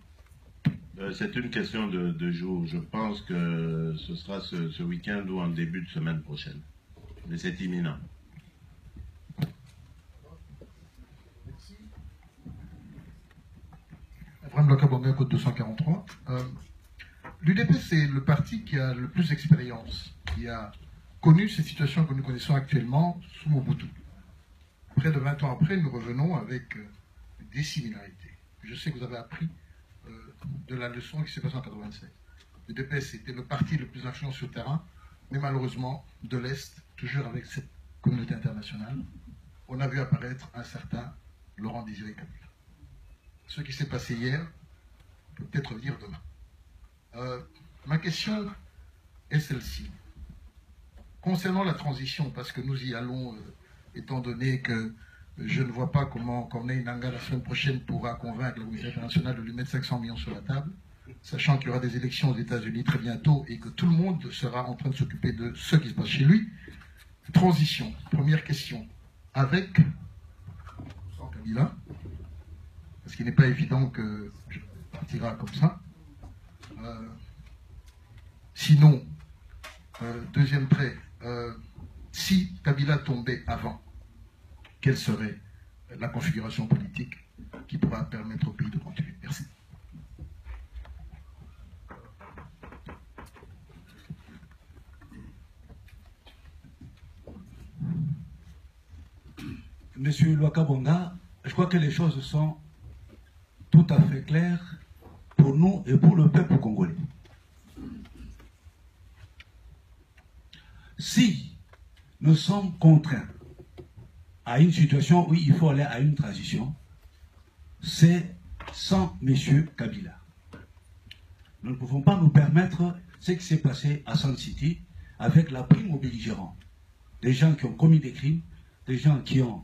Speaker 5: C'est une question de jour. Je pense que ce sera ce week-end ou en début de semaine prochaine. Mais c'est imminent.
Speaker 3: Abraham Lokabonga, code 243. L'UDP, c'est le parti qui a le plus d'expérience, qui a connu ces situations que nous connaissons actuellement sous Mobutu. Près de 20 ans après, nous revenons avec des similarités. Je sais que vous avez appris de la leçon qui s'est passée en 1987. L'UDP, c'était le parti le plus influent sur le terrain, mais malheureusement, de l'Est, toujours avec cette communauté internationale, on a vu apparaître un certain Laurent Désiré Kabila. Ce qui s'est passé hier peut peut-être revenir demain. Ma question est celle-ci. Concernant la transition, parce que nous y allons, étant donné que je ne vois pas comment Corneille Nangaa la semaine prochaine pourra convaincre la communauté internationale de lui mettre 500 millions sur la table, sachant qu'il y aura des élections aux États-Unis très bientôt et que tout le monde sera en train de s'occuper de ce qui se passe chez lui. Transition, première question. Avec Kabila, parce qu'il n'est pas évident que je partira comme ça. Sinon, deuxième trait, Si Kabila tombait avant, quelle serait la configuration politique qui pourra permettre au pays de continuer? Merci.
Speaker 1: Monsieur Lwakabonga, je crois que les choses sont tout à fait claires pour nous et pour le peuple congolais. Si nous sommes contraints à une situation où il faut aller à une transition, c'est sans M. Kabila. Nous ne pouvons pas nous permettre ce qui s'est passé à Sun City avec la prime aux belligérants. Des gens qui ont commis des crimes, des gens qui ont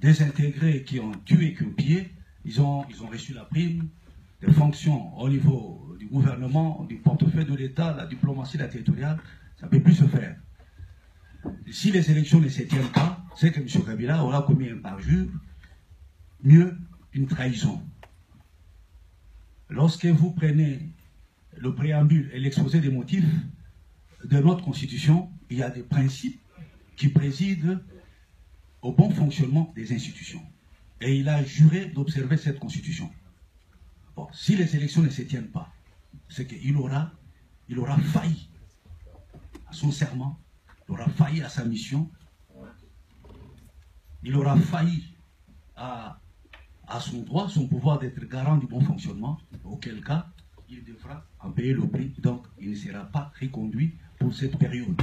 Speaker 1: désintégré, qui ont tué, qui ont pillé, ils ont reçu la prime, des fonctions au niveau du gouvernement, du portefeuille de l'État, la diplomatie, la territoriale, ça ne peut plus se faire. Si les élections ne se tiennent pas, c'est que M. Kabila aura commis un parjure, mieux une trahison. Lorsque vous prenez le préambule et l'exposé des motifs de notre Constitution, il y a des principes qui président au bon fonctionnement des institutions. Et il a juré d'observer cette Constitution. Bon, si les élections ne se tiennent pas, c'est qu'il aura failli à son serment, il aura failli à sa mission, il aura failli à son droit, son pouvoir d'être garant du bon fonctionnement, auquel cas, il devra en payer le prix, donc il ne sera pas reconduit pour cette période.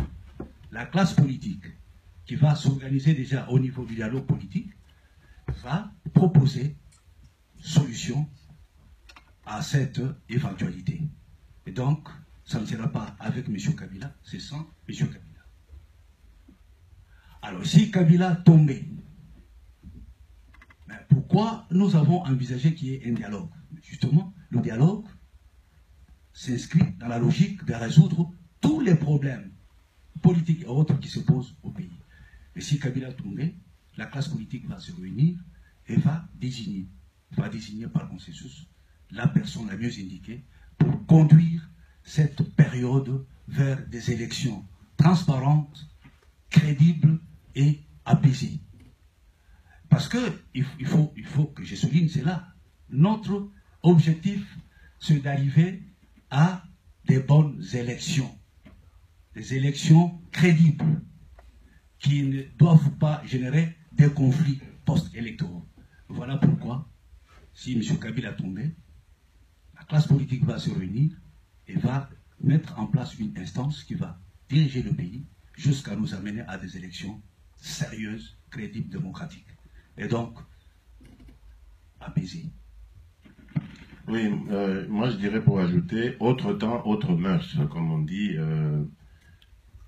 Speaker 1: La classe politique, qui va s'organiser déjà au niveau du dialogue politique, va proposer solution à cette éventualité. Et donc, ça ne sera pas avec M. Kabila, c'est sans M. Kabila. Alors, si Kabila tombait, pourquoi nous avons envisagé qu'il y ait un dialogue? Justement, le dialogue s'inscrit dans la logique de résoudre tous les problèmes politiques et autres qui se posent au pays. Mais si Kabila tombait, la classe politique va se réunir et va désigner par consensus la personne la mieux indiquée pour conduire cette période vers des élections transparentes, crédibles et apaisées. Parce que, il faut que je souligne cela, notre objectif, c'est d'arriver à des bonnes élections. Des élections crédibles, qui ne doivent pas générer des conflits post-électoraux. Voilà pourquoi, si M. Kabila tombait, la classe politique va se réunir et va mettre en place une instance qui va diriger le pays jusqu'à nous amener à des élections sérieuses, crédibles, démocratiques. Et donc, apaisées.
Speaker 5: Oui, moi je dirais pour ajouter, autre temps, autre mœurs, comme on dit.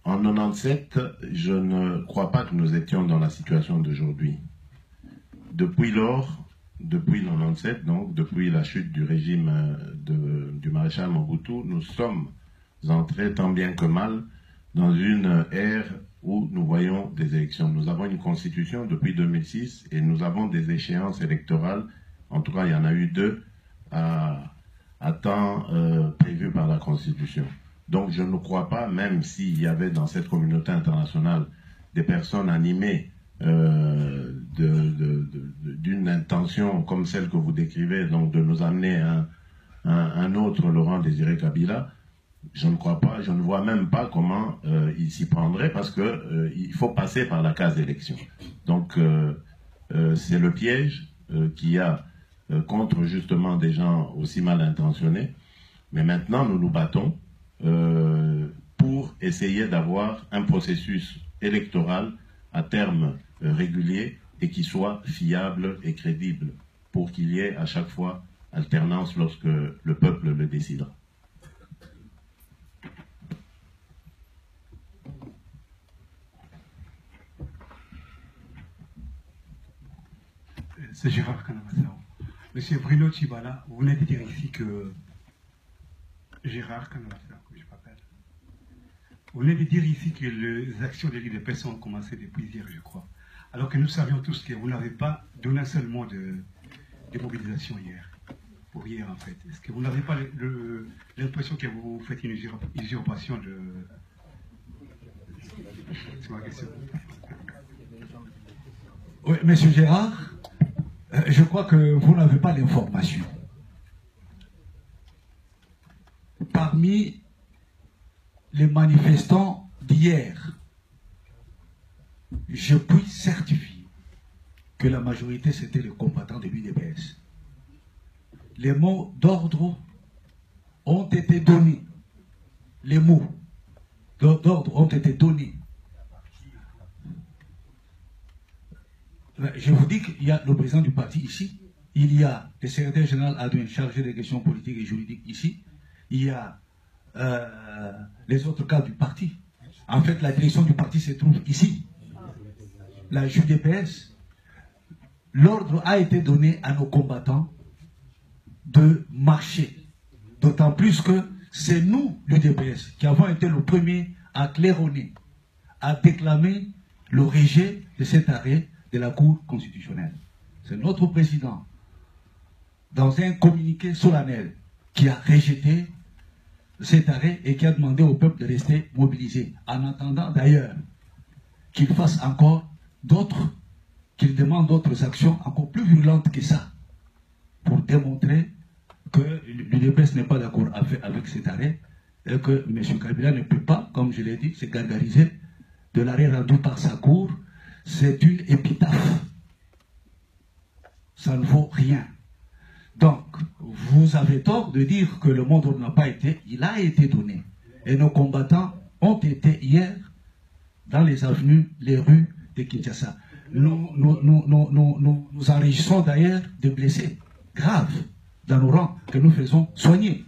Speaker 5: En 97, je ne crois pas que nous étions dans la situation d'aujourd'hui. Depuis lors, depuis 97, donc depuis la chute du régime du maréchal Mobutu, nous sommes entrés tant bien que mal dans une ère où nous voyons des élections. Nous avons une constitution depuis 2006 et nous avons des échéances électorales, en tout cas il y en a eu 2 à temps prévu par la constitution. Donc je ne crois pas, même s'il y avait dans cette communauté internationale des personnes animées d'une intention comme celle que vous décrivez, donc de nous amener à un autre Laurent Désiré Kabila, je ne crois pas, je ne vois même pas comment il s'y prendrait, parce qu'il faut passer par la case d'élection. Donc c'est le piège qu'il y a contre justement des gens aussi mal intentionnés. Mais maintenant nous nous battons pour essayer d'avoir un processus électoral à terme régulier et qui soit fiable et crédible pour qu'il y ait à chaque fois alternance lorsque le peuple le décidera.
Speaker 9: C'est Gérard Kanamassao. Monsieur Bruno Tchibala, vous venez de dire ici que Gérard Kanamassao, que je m'appelle. Vous venez de dire ici que les actions de l'UDPS ont commencé depuis hier, je crois. Alors que nous savions tous que vous n'avez pas donné un seul mot de mobilisation hier. Pour hier, en fait. Est-ce que vous n'avez pas l'impression que vous faites une usurpation C'est ma question.
Speaker 10: Oui, Monsieur Gérard, je crois que vous n'avez pas l'information. Parmi les manifestants d'hier, je puis certifier que la majorité c'était les combattants de l'UDPS. Les mots d'ordre ont été donnés. Les mots d'ordre ont été donnés. Je vous dis qu'il y a le président du parti ici, il y a le secrétaire général adjoint chargé des questions politiques et juridiques ici, il y a les autres cadres du parti. En fait, la direction du parti se trouve ici. La JUDPS, l'ordre a été donné à nos combattants de marcher. D'autant plus que c'est nous, l'UDPS, qui avons été le premier à claironner, à déclamer le rejet de cet arrêt de la Cour constitutionnelle. C'est notre président, dans un communiqué solennel, qui a rejeté cet arrêt et qui a demandé au peuple de rester mobilisé, en attendant d'ailleurs qu'il fasse encore d'autres, qu'il demande d'autres actions encore plus virulentes que ça, pour démontrer que l'UDPS n'est pas d'accord avec cet arrêt et que M. Kabila ne peut pas, comme je l'ai dit, se gargariser de l'arrêt rendu par sa cour. C'est une épitaphe. Ça ne vaut rien. Donc, vous avez tort de dire que le mot d'ordre n'a pas été, il a été donné. Et nos combattants ont été hier dans les avenues, les rues de Kinshasa. Nous enregistrons d'ailleurs des blessés graves dans nos rangs que nous faisons soigner.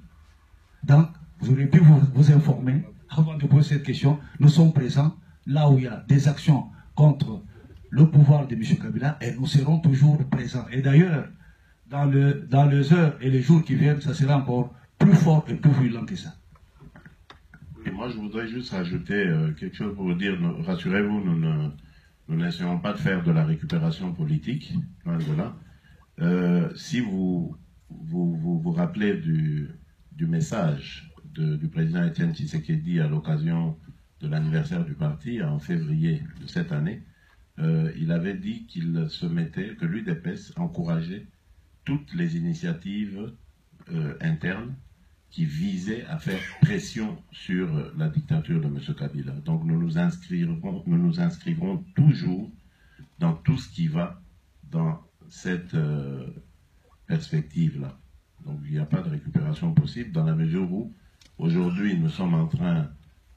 Speaker 10: Donc, vous aurez pu vous informer avant de poser cette question. Nous sommes présents là où il y a des actions contre le pouvoir de M. Kabila et nous serons toujours présents. Et d'ailleurs, dans les heures et les jours qui viennent, ça sera encore plus fort et plus violent que ça.
Speaker 5: Et moi, je voudrais juste rajouter quelque chose pour vous dire, rassurez-vous, nous n'essayons pas de faire de la récupération politique, loin de là. Si vous rappelez du message du président Étienne Tshisekedi à l'occasion de l'anniversaire du parti en février de cette année, il avait dit qu'il se mettait, que l'UDPS encourageait toutes les initiatives internes qui visaient à faire pression sur la dictature de M. Kabila. Donc nous nous inscrivons toujours dans tout ce qui va dans cette perspective-là. Donc il n'y a pas de récupération possible dans la mesure où aujourd'hui nous sommes en train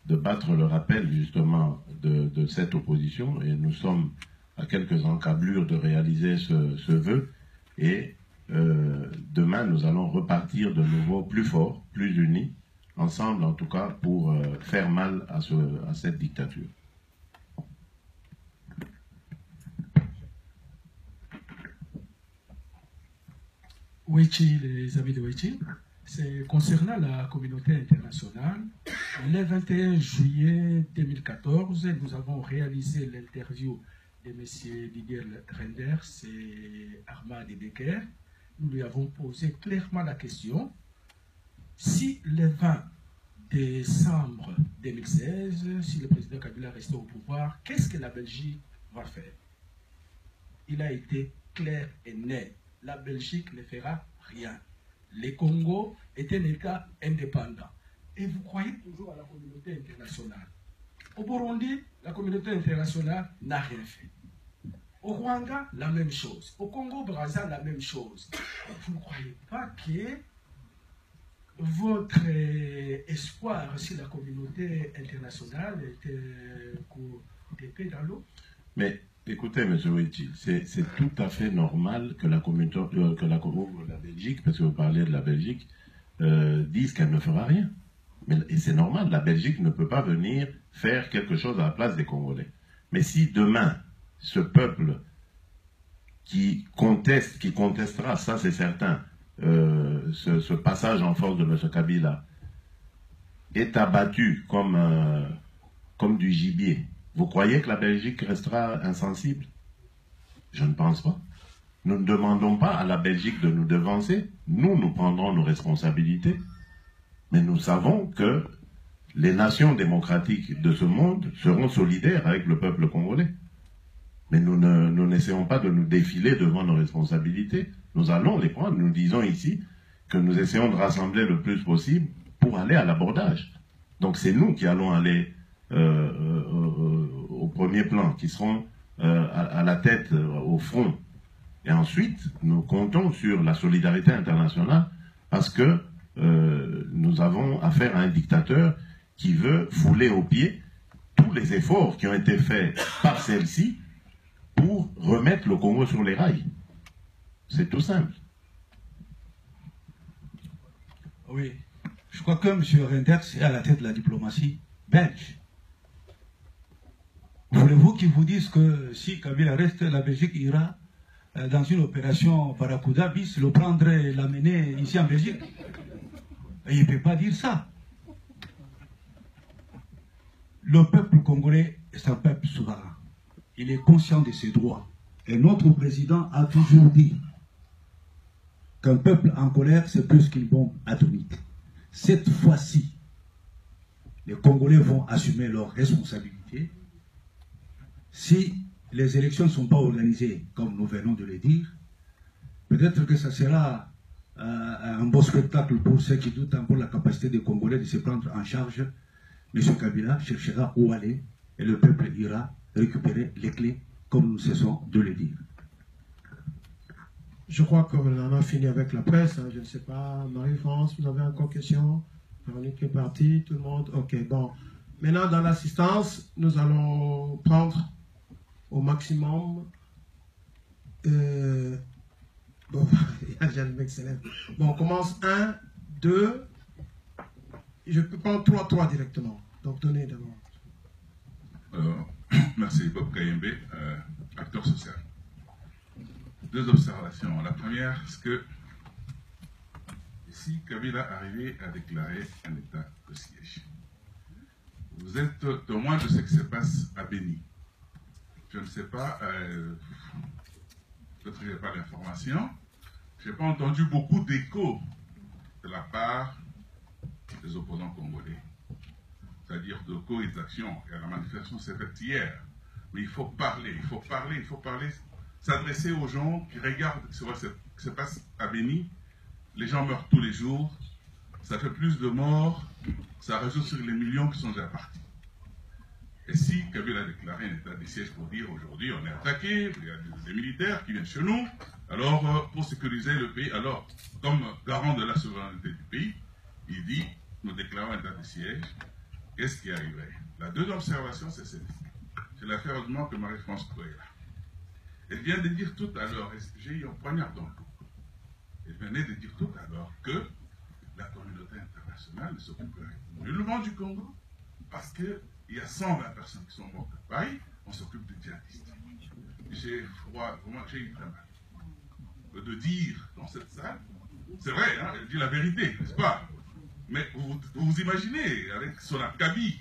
Speaker 5: de battre le rappel justement de cette opposition et nous sommes à quelques encablures de réaliser ce vœu et demain nous allons repartir de nouveau plus forts, plus unis, ensemble en tout cas pour faire mal à cette dictature.
Speaker 11: Wechi, les amis de Wechi, c'est concernant la communauté internationale. Le 21 juillet 2014, nous avons réalisé l'interview de M. Didier Renders et Armand Dedeker. Nous lui avons posé clairement la question si le 20 décembre 2016, si le président Kabila restait au pouvoir, qu'est-ce que la Belgique va faire? Il a été clair et net. La Belgique ne fera rien. Le Congo est un État indépendant. Et vous croyez toujours à la communauté internationale. Au Burundi, la communauté internationale n'a rien fait. Au Rwanda, la même chose. Au Congo-Brazza, la même chose. Vous ne croyez pas que votre espoir sur la communauté internationale était coupé dans l'eau?
Speaker 5: Mais écoutez, M. Wechi, c'est tout à fait normal que la communauté, la Belgique, parce que vous parlez de la Belgique, dise qu'elle ne fera rien. Et c'est normal, la Belgique ne peut pas venir faire quelque chose à la place des Congolais. Mais si demain, ce peuple qui contestera, ça c'est certain, ce passage en force de M. Kabila, est abattu comme du gibier, vous croyez que la Belgique restera insensible? Je ne pense pas. Nous ne demandons pas à la Belgique de nous devancer. Nous prendrons nos responsabilités. Mais nous savons que les nations démocratiques de ce monde seront solidaires avec le peuple congolais. Mais nous n'essayons pas de nous défiler devant nos responsabilités. Nous allons les prendre. Nous disons ici que nous essayons de rassembler le plus possible pour aller à l'abordage. Donc c'est nous qui allons aller au premier plan, qui seront à la tête, au front. Et ensuite, nous comptons sur la solidarité internationale parce que nous avons affaire à un dictateur qui veut fouler aux pieds tous les efforts qui ont été faits par celle-ci pour remettre le Congo sur les rails. C'est tout simple.
Speaker 10: Oui, je crois que M. Reynders est à la tête de la diplomatie belge. Voulez-vous qu'ils vous disent que si Kabila reste, la Belgique ira dans une opération Barracuda bis, le prendre et l'amener ici en Belgique? Et il ne peut pas dire ça. Le peuple congolais est un peuple souverain. Il est conscient de ses droits. Et notre président a toujours dit qu'un peuple en colère, c'est plus qu'une bombe atomique. Cette fois-ci, les Congolais vont assumer leurs responsabilités. Si les élections ne sont pas organisées, comme nous venons de le dire, peut-être que ça sera un beau spectacle pour ceux qui doutent encore la capacité des Congolais de se prendre en charge. M. Kabila cherchera où aller et le peuple ira récupérer les clés, comme nous cessons de le dire.
Speaker 2: Je crois qu'on en a fini avec la presse. Je ne sais pas, Marie-France, vous avez encore question? Véronique est partie, tout le monde? Ok, bon. Maintenant, dans l'assistance, nous allons prendre au maximum. Bon, il y a le mec célèbre. Bon, on commence 1, 2. Je peux prendre 3 directement. Donc, donnez d'abord.
Speaker 12: Merci, Bob Kayembe, acteur social. 2 observations. La première, c'est que si Kabila arrivait à déclarer un état de siège, vous êtes témoin de ce qui se passe à Béni. Je ne sais pas, peut-être que je n'ai pas l'information, je n'ai pas entendu beaucoup d'échos de la part des opposants congolais, c'est-à-dire de coexaction. Et la manifestation s'est faite hier. Mais il faut parler, s'adresser aux gens qui regardent ce qui se passe à Béni. Les gens meurent tous les jours, ça fait plus de morts, ça rajoute sur les millions qui sont déjà partis. Et si Kabila a déclaré un état de siège pour dire aujourd'hui on est attaqué, il y a des militaires qui viennent chez nous, alors pour sécuriser le pays, alors comme garant de la souveraineté du pays, il dit nous déclarons un état de siège, qu'est-ce qui arriverait? La deuxième observation, c'est celle-ci. C'est l'affaire heureusement que Marie-France est là. Elle vient de dire tout à l'heure, j'ai eu un poignard dans le dos. Elle venait de dire tout à l'heure que la communauté internationale ne s'occuperait nullement du Congo parce qu'il y a 120 personnes qui sont mortes à Paris, on s'occupe de djihadistes. J'ai froid, vraiment, j'ai eu très mal. De dire dans cette salle, c'est vrai, hein, elle dit la vérité, n'est-ce pas? Mais vous imaginez, avec son acabit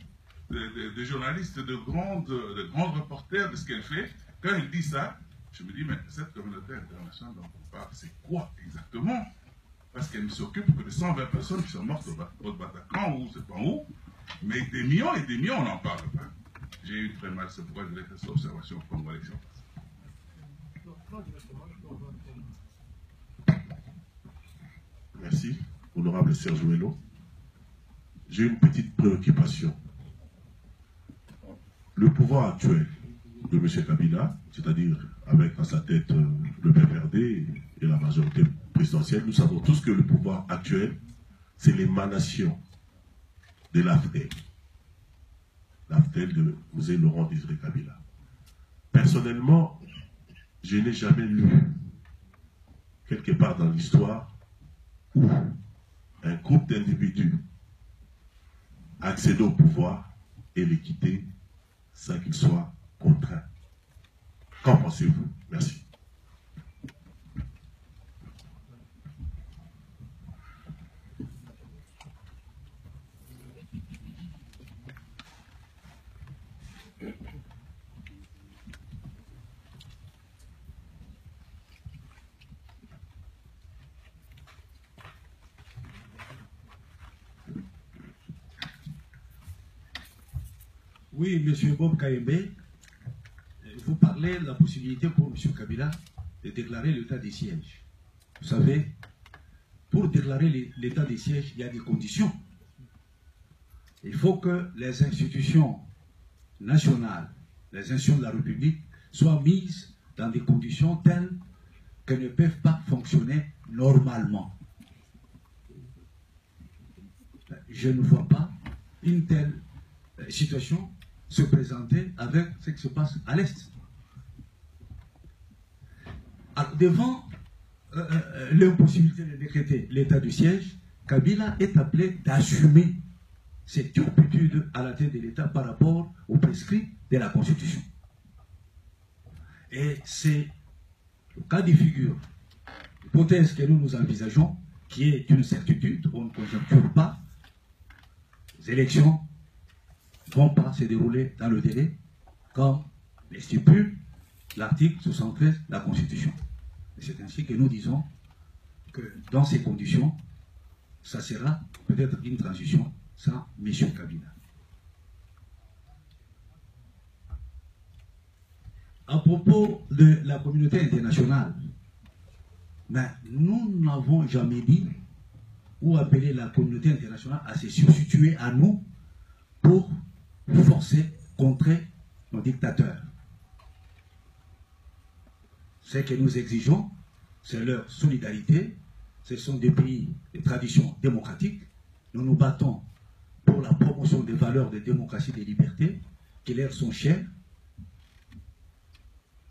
Speaker 12: de journalistes, de grands reporters de ce qu'elle fait, quand elle dit ça, je me dis, mais cette communauté internationale dont on parle, c'est quoi exactement? Parce qu'elle ne s'occupe que de 120 personnes qui sont mortes au Bataclan ou c'est pas où, mais des millions et des millions, on n'en parle pas. J'ai eu très mal, c'est pourquoi je voulais faire cette observation pour voir l'élection.
Speaker 13: Merci, honorable Serge Ouello. J'ai une petite préoccupation. Le pouvoir actuel de M. Kabila, c'est-à-dire avec à sa tête le PPRD et la majorité présidentielle, nous savons tous que le pouvoir actuel, c'est l'émanation de l'AFDEL. L'AFDEL de M. Laurent Désiré Kabila. Personnellement, je n'ai jamais lu quelque part dans l'histoire où un groupe d'individus accède au pouvoir et les quitter sans qu'il soit contraint. Qu'en pensez-vous? Merci.
Speaker 10: Oui, M. Bob Kaembe, vous parlez de la possibilité pour M. Kabila de déclarer l'état des sièges. Vous savez, pour déclarer l'état des sièges, il y a des conditions. Il faut que les institutions nationales, les institutions de la République, soient mises dans des conditions telles qu'elles ne peuvent pas fonctionner normalement. Je ne vois pas une telle situation se présenter avec ce qui se passe à l'Est. Devant l'impossibilité de décréter l'état du siège, Kabila est appelé d'assumer ses turpitudes à la tête de l'État par rapport aux prescrits de la Constitution. Et c'est le cas de figure, l'hypothèse que nous envisageons, qui est une certitude, on ne conjecture pas, les élections ne vont pas se dérouler dans le délai, comme le stipule l'article 73 de la Constitution. C'est ainsi que nous disons que dans ces conditions, ça sera peut-être une transition sans M. Kabila. À propos de la communauté internationale, ben, nous n'avons jamais dit ou appelé la communauté internationale à se substituer à nous pour forcer, contrer nos dictateurs. Ce que nous exigeons, c'est leur solidarité. Ce sont des pays de tradition démocratique. Nous nous battons pour la promotion des valeurs de démocratie et de liberté qui leur sont chères.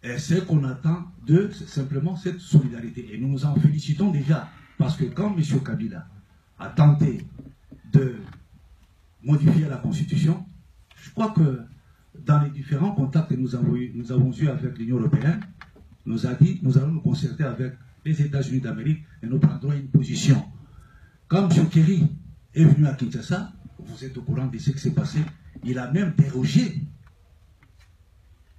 Speaker 10: Et ce qu'on attend d'eux, c'est simplement cette solidarité. Et nous nous en félicitons déjà, parce que quand M. Kabila a tenté de modifier la Constitution, je crois que dans les différents contacts que nous avons eus avec l'Union européenne, nous a dit, nous allons nous concerter avec les États-Unis d'Amérique et nous prendrons une position. Quand M. Kerry est venu à Kinshasa, vous êtes au courant de ce qui s'est passé, il a même dérogé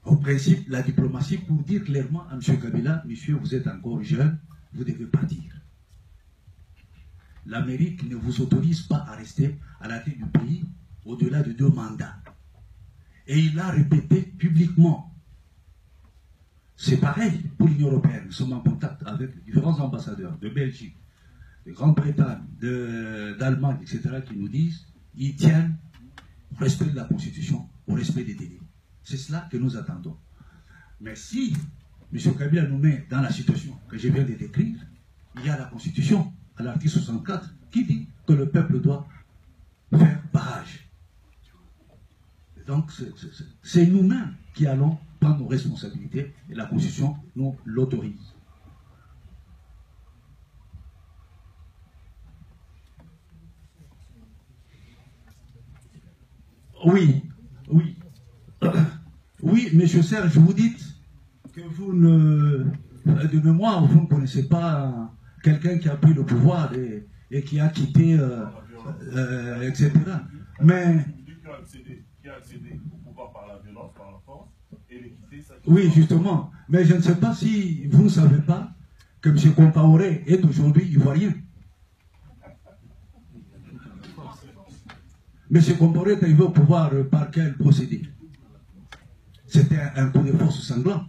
Speaker 10: au principe de la diplomatie pour dire clairement à M. Kabila, monsieur, vous êtes encore jeune, vous devez partir. L'Amérique ne vous autorise pas à rester à la tête du pays au-delà de 2 mandats. Et il a répété publiquement. C'est pareil pour l'Union européenne. Nous sommes en contact avec différents ambassadeurs de Belgique, de Grande-Bretagne, d'Allemagne, etc., qui nous disent qu'ils tiennent au respect de la Constitution, au respect des délais. C'est cela que nous attendons. Mais si M. Kabila nous met dans la situation que je viens de décrire, il y a la Constitution, à l'article 64, qui dit que le peuple doit faire barrage. Donc, c'est nous-mêmes qui allons prendre nos responsabilités et la Constitution nous l'autorise. Oui, oui. Oui, M. Serge, vous dites que vous ne... De mémoire, vous ne connaissez pas quelqu'un qui a pris le pouvoir et qui a quitté, etc. Mais...
Speaker 13: Qui a accédé au pouvoir par la violence, par la force, et les quitter, ça...
Speaker 10: Oui, justement. Mais je ne sais pas si vous ne savez pas que M. Compaoré est aujourd'hui ivoirien. M. Compaoré est arrivé au pouvoir par quel procédé? C'était un coup de force sanglant.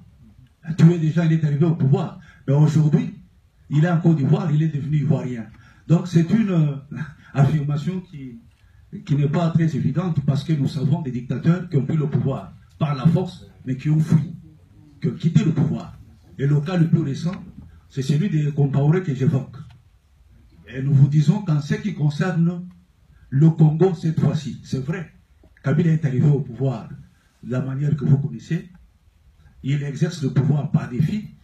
Speaker 10: Tué déjà, il est arrivé au pouvoir. Mais aujourd'hui, il est en Côte d'Ivoire, il est devenu ivoirien. Donc c'est une affirmation qui n'est pas très évidente parce que nous savons des dictateurs qui ont pris le pouvoir par la force, mais qui ont fui, qui ont quitté le pouvoir. Et le cas le plus récent, c'est celui de Compaoré que j'évoque. Et nous vous disons qu'en ce qui concerne le Congo cette fois-ci, c'est vrai, Kabila est arrivé au pouvoir de la manière que vous connaissez. Il exerce le pouvoir par défi,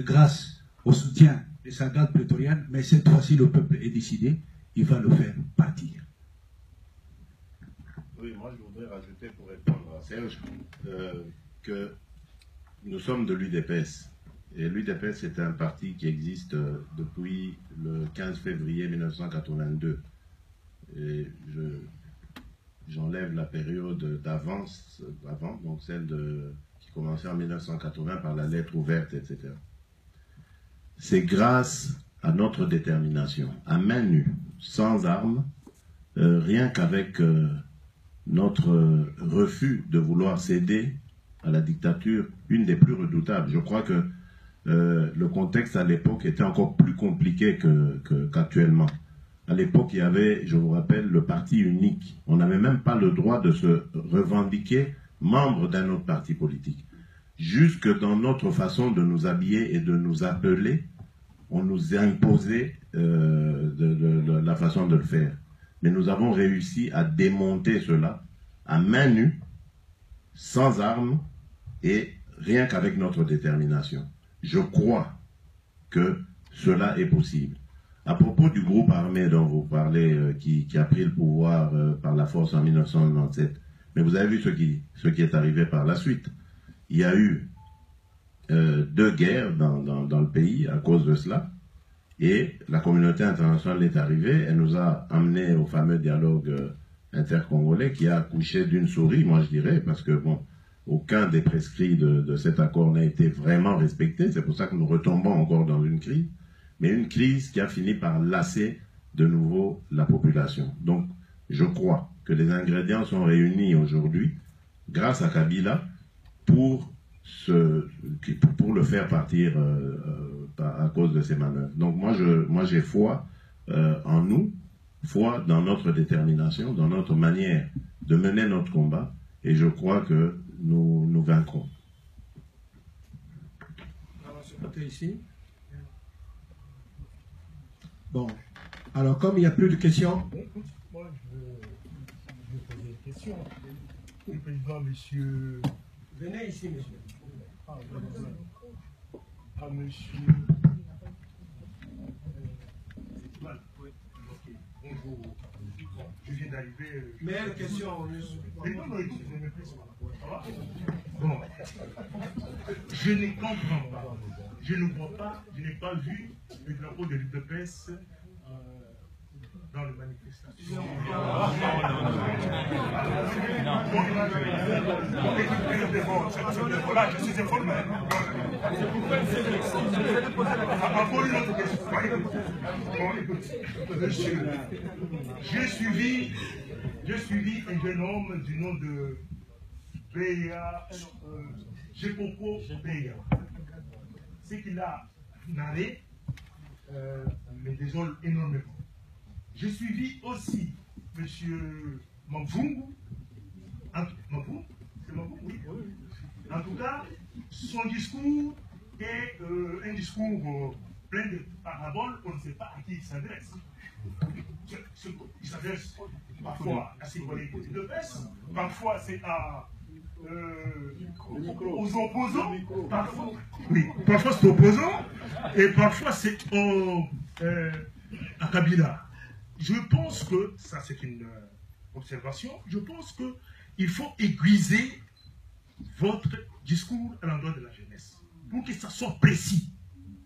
Speaker 10: grâce au soutien de sa garde prétorienne, mais cette fois-ci le peuple est décidé, il va le faire partir.
Speaker 5: Oui, moi je voudrais rajouter pour répondre à Serge que nous sommes de l'UDPS. Et l'UDPS est un parti qui existe depuis le 15 février 1982. Et j'enlève la période d'avant, donc celle qui commençait en 1980 par la lettre ouverte, etc. C'est grâce à notre détermination, à main nue, sans armes, rien qu'avec notre refus de vouloir céder à la dictature, une des plus redoutables. Je crois que le contexte à l'époque était encore plus compliqué qu'actuellement. À l'époque, il y avait, je vous rappelle, le parti unique. On n'avait même pas le droit de se revendiquer membre d'un autre parti politique. Jusque dans notre façon de nous habiller et de nous appeler, on nous a imposé la façon de le faire. Mais nous avons réussi à démonter cela à main nue, sans armes et rien qu'avec notre détermination. Je crois que cela est possible. À propos du groupe armé dont vous parlez, qui a pris le pouvoir par la force en 1997, mais vous avez vu ce qui est arrivé par la suite. Il y a eu 2 guerres dans le pays à cause de cela, et la communauté internationale est arrivée, elle nous a amenés au fameux dialogue intercongolais qui a accouché d'une souris, moi je dirais, parce que bon, aucun des prescrits de cet accord n'a été vraiment respecté, c'est pour ça que nous retombons encore dans une crise, mais une crise qui a fini par lasser de nouveau la population. Donc je crois que les ingrédients sont réunis aujourd'hui, grâce à Kabila, pour le faire partir à cause de ces manœuvres. Donc moi j'ai foi en nous, foi dans notre détermination, dans notre manière de mener notre combat, et je crois que nous vaincrons.
Speaker 2: Ici. Bon, alors comme il n'y a plus de questions...
Speaker 3: Moi, je veux poser une question. Le président, monsieur...
Speaker 2: Venez ici, monsieur.
Speaker 3: Monsieur... Bonjour. Je viens d'arriver...
Speaker 2: Meilleure question.
Speaker 3: Bon. Je ne comprends pas. Je ne vois pas, je n'ai pas vu le drapeau de l'UDPS dans les manifestations. Voilà, je suis informé. Encore une autre question. Monsieur, j'ai suivi un jeune homme du nom de Béa, Jekoko Béa. Ce qu'il a narré me désole énormément. J'ai suivi aussi M. Mavungu. Mavungu, c'est Mavungu, oui. En tout cas, son discours est un discours plein de paraboles, on ne sait pas à qui il s'adresse. Il s'adresse parfois à ses collègues de presse, parfois c'est aux opposants, parfois, oui, parfois c'est aux opposants, et parfois c'est à Kabila. Je pense que, ça c'est une observation, je pense qu'il faut aiguiser votre discours à l'endroit de la jeunesse, pour que ça soit précis,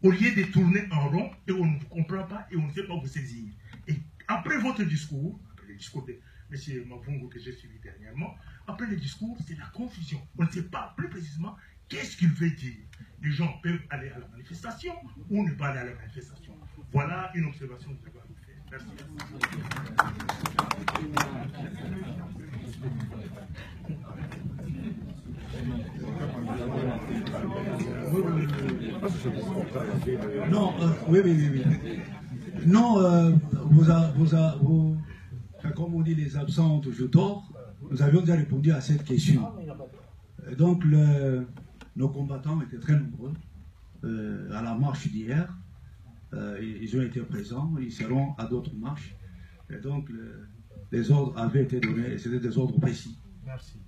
Speaker 3: au lieu de tourner en rond, et on ne vous comprend pas, et on ne sait pas vous saisir. Et après votre discours, après le discours de M. Mavungu que j'ai suivi dernièrement, après le discours, c'est la confusion. On ne sait pas plus précisément qu'est-ce qu'il veut dire. Les gens peuvent aller à la manifestation ou ne pas aller à la manifestation. Voilà une observation que je vais vous faire. Merci.
Speaker 10: Non, oui. Non, comme on dit, les absents ont toujours tort. Nous avions déjà répondu à cette question. Donc, nos combattants étaient très nombreux à la marche d'hier. Ils ont été présents, ils seront à d'autres marches. Et donc, les ordres avaient été donnés, et c'était des ordres précis.
Speaker 3: Merci.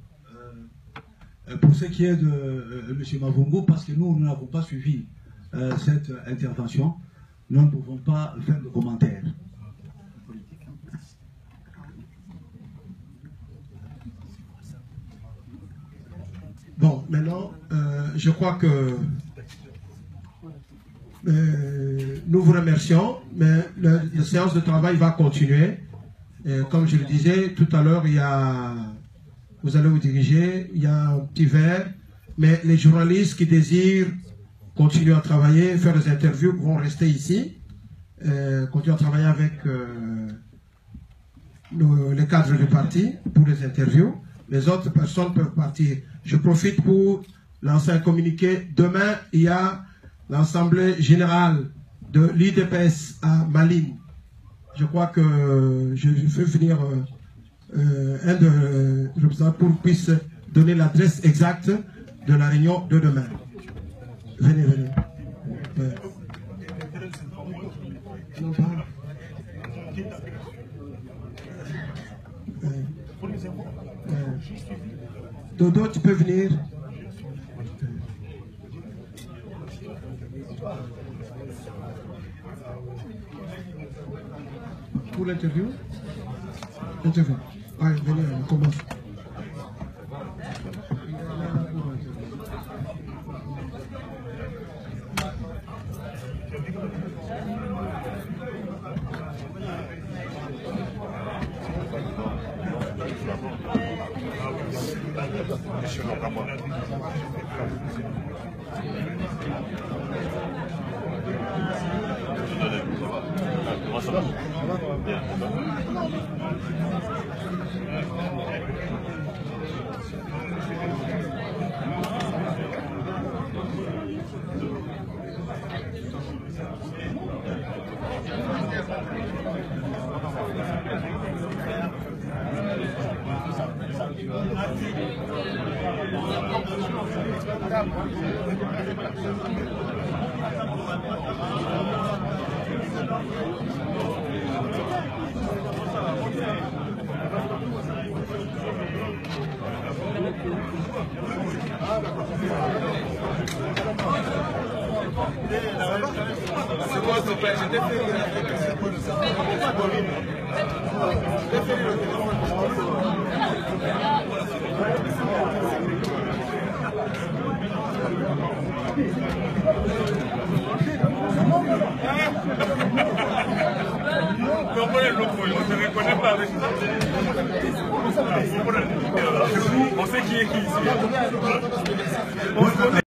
Speaker 10: Pour ce qui est de M. Mavungu, parce que nous n'avons pas suivi cette intervention, nous ne pouvons pas faire de commentaires.
Speaker 2: Bon, maintenant, je crois que nous vous remercions, mais la séance de travail va continuer. Et comme je le disais, tout à l'heure, vous allez vous diriger, il y a un petit verre, mais les journalistes qui désirent continuer à travailler, faire des interviews, vont rester ici, continuer à travailler avec les cadres du parti pour les interviews. Les autres personnes peuvent partir. Je profite pour lancer un communiqué. Demain, il y a l'Assemblée générale de l'IDPS à Malines. Je crois que je fais venir un de représentants pour qu'il puisse donner l'adresse exacte de la réunion de demain. Venez, venez. Ouais. Non, pas. Dodo, tu peux venir. Pour l'interview. Interview. Allez, venez, on commence.
Speaker 8: C'est quoi ton père? J'étais fait on ne pas avec ça. On sait qui est qui ici.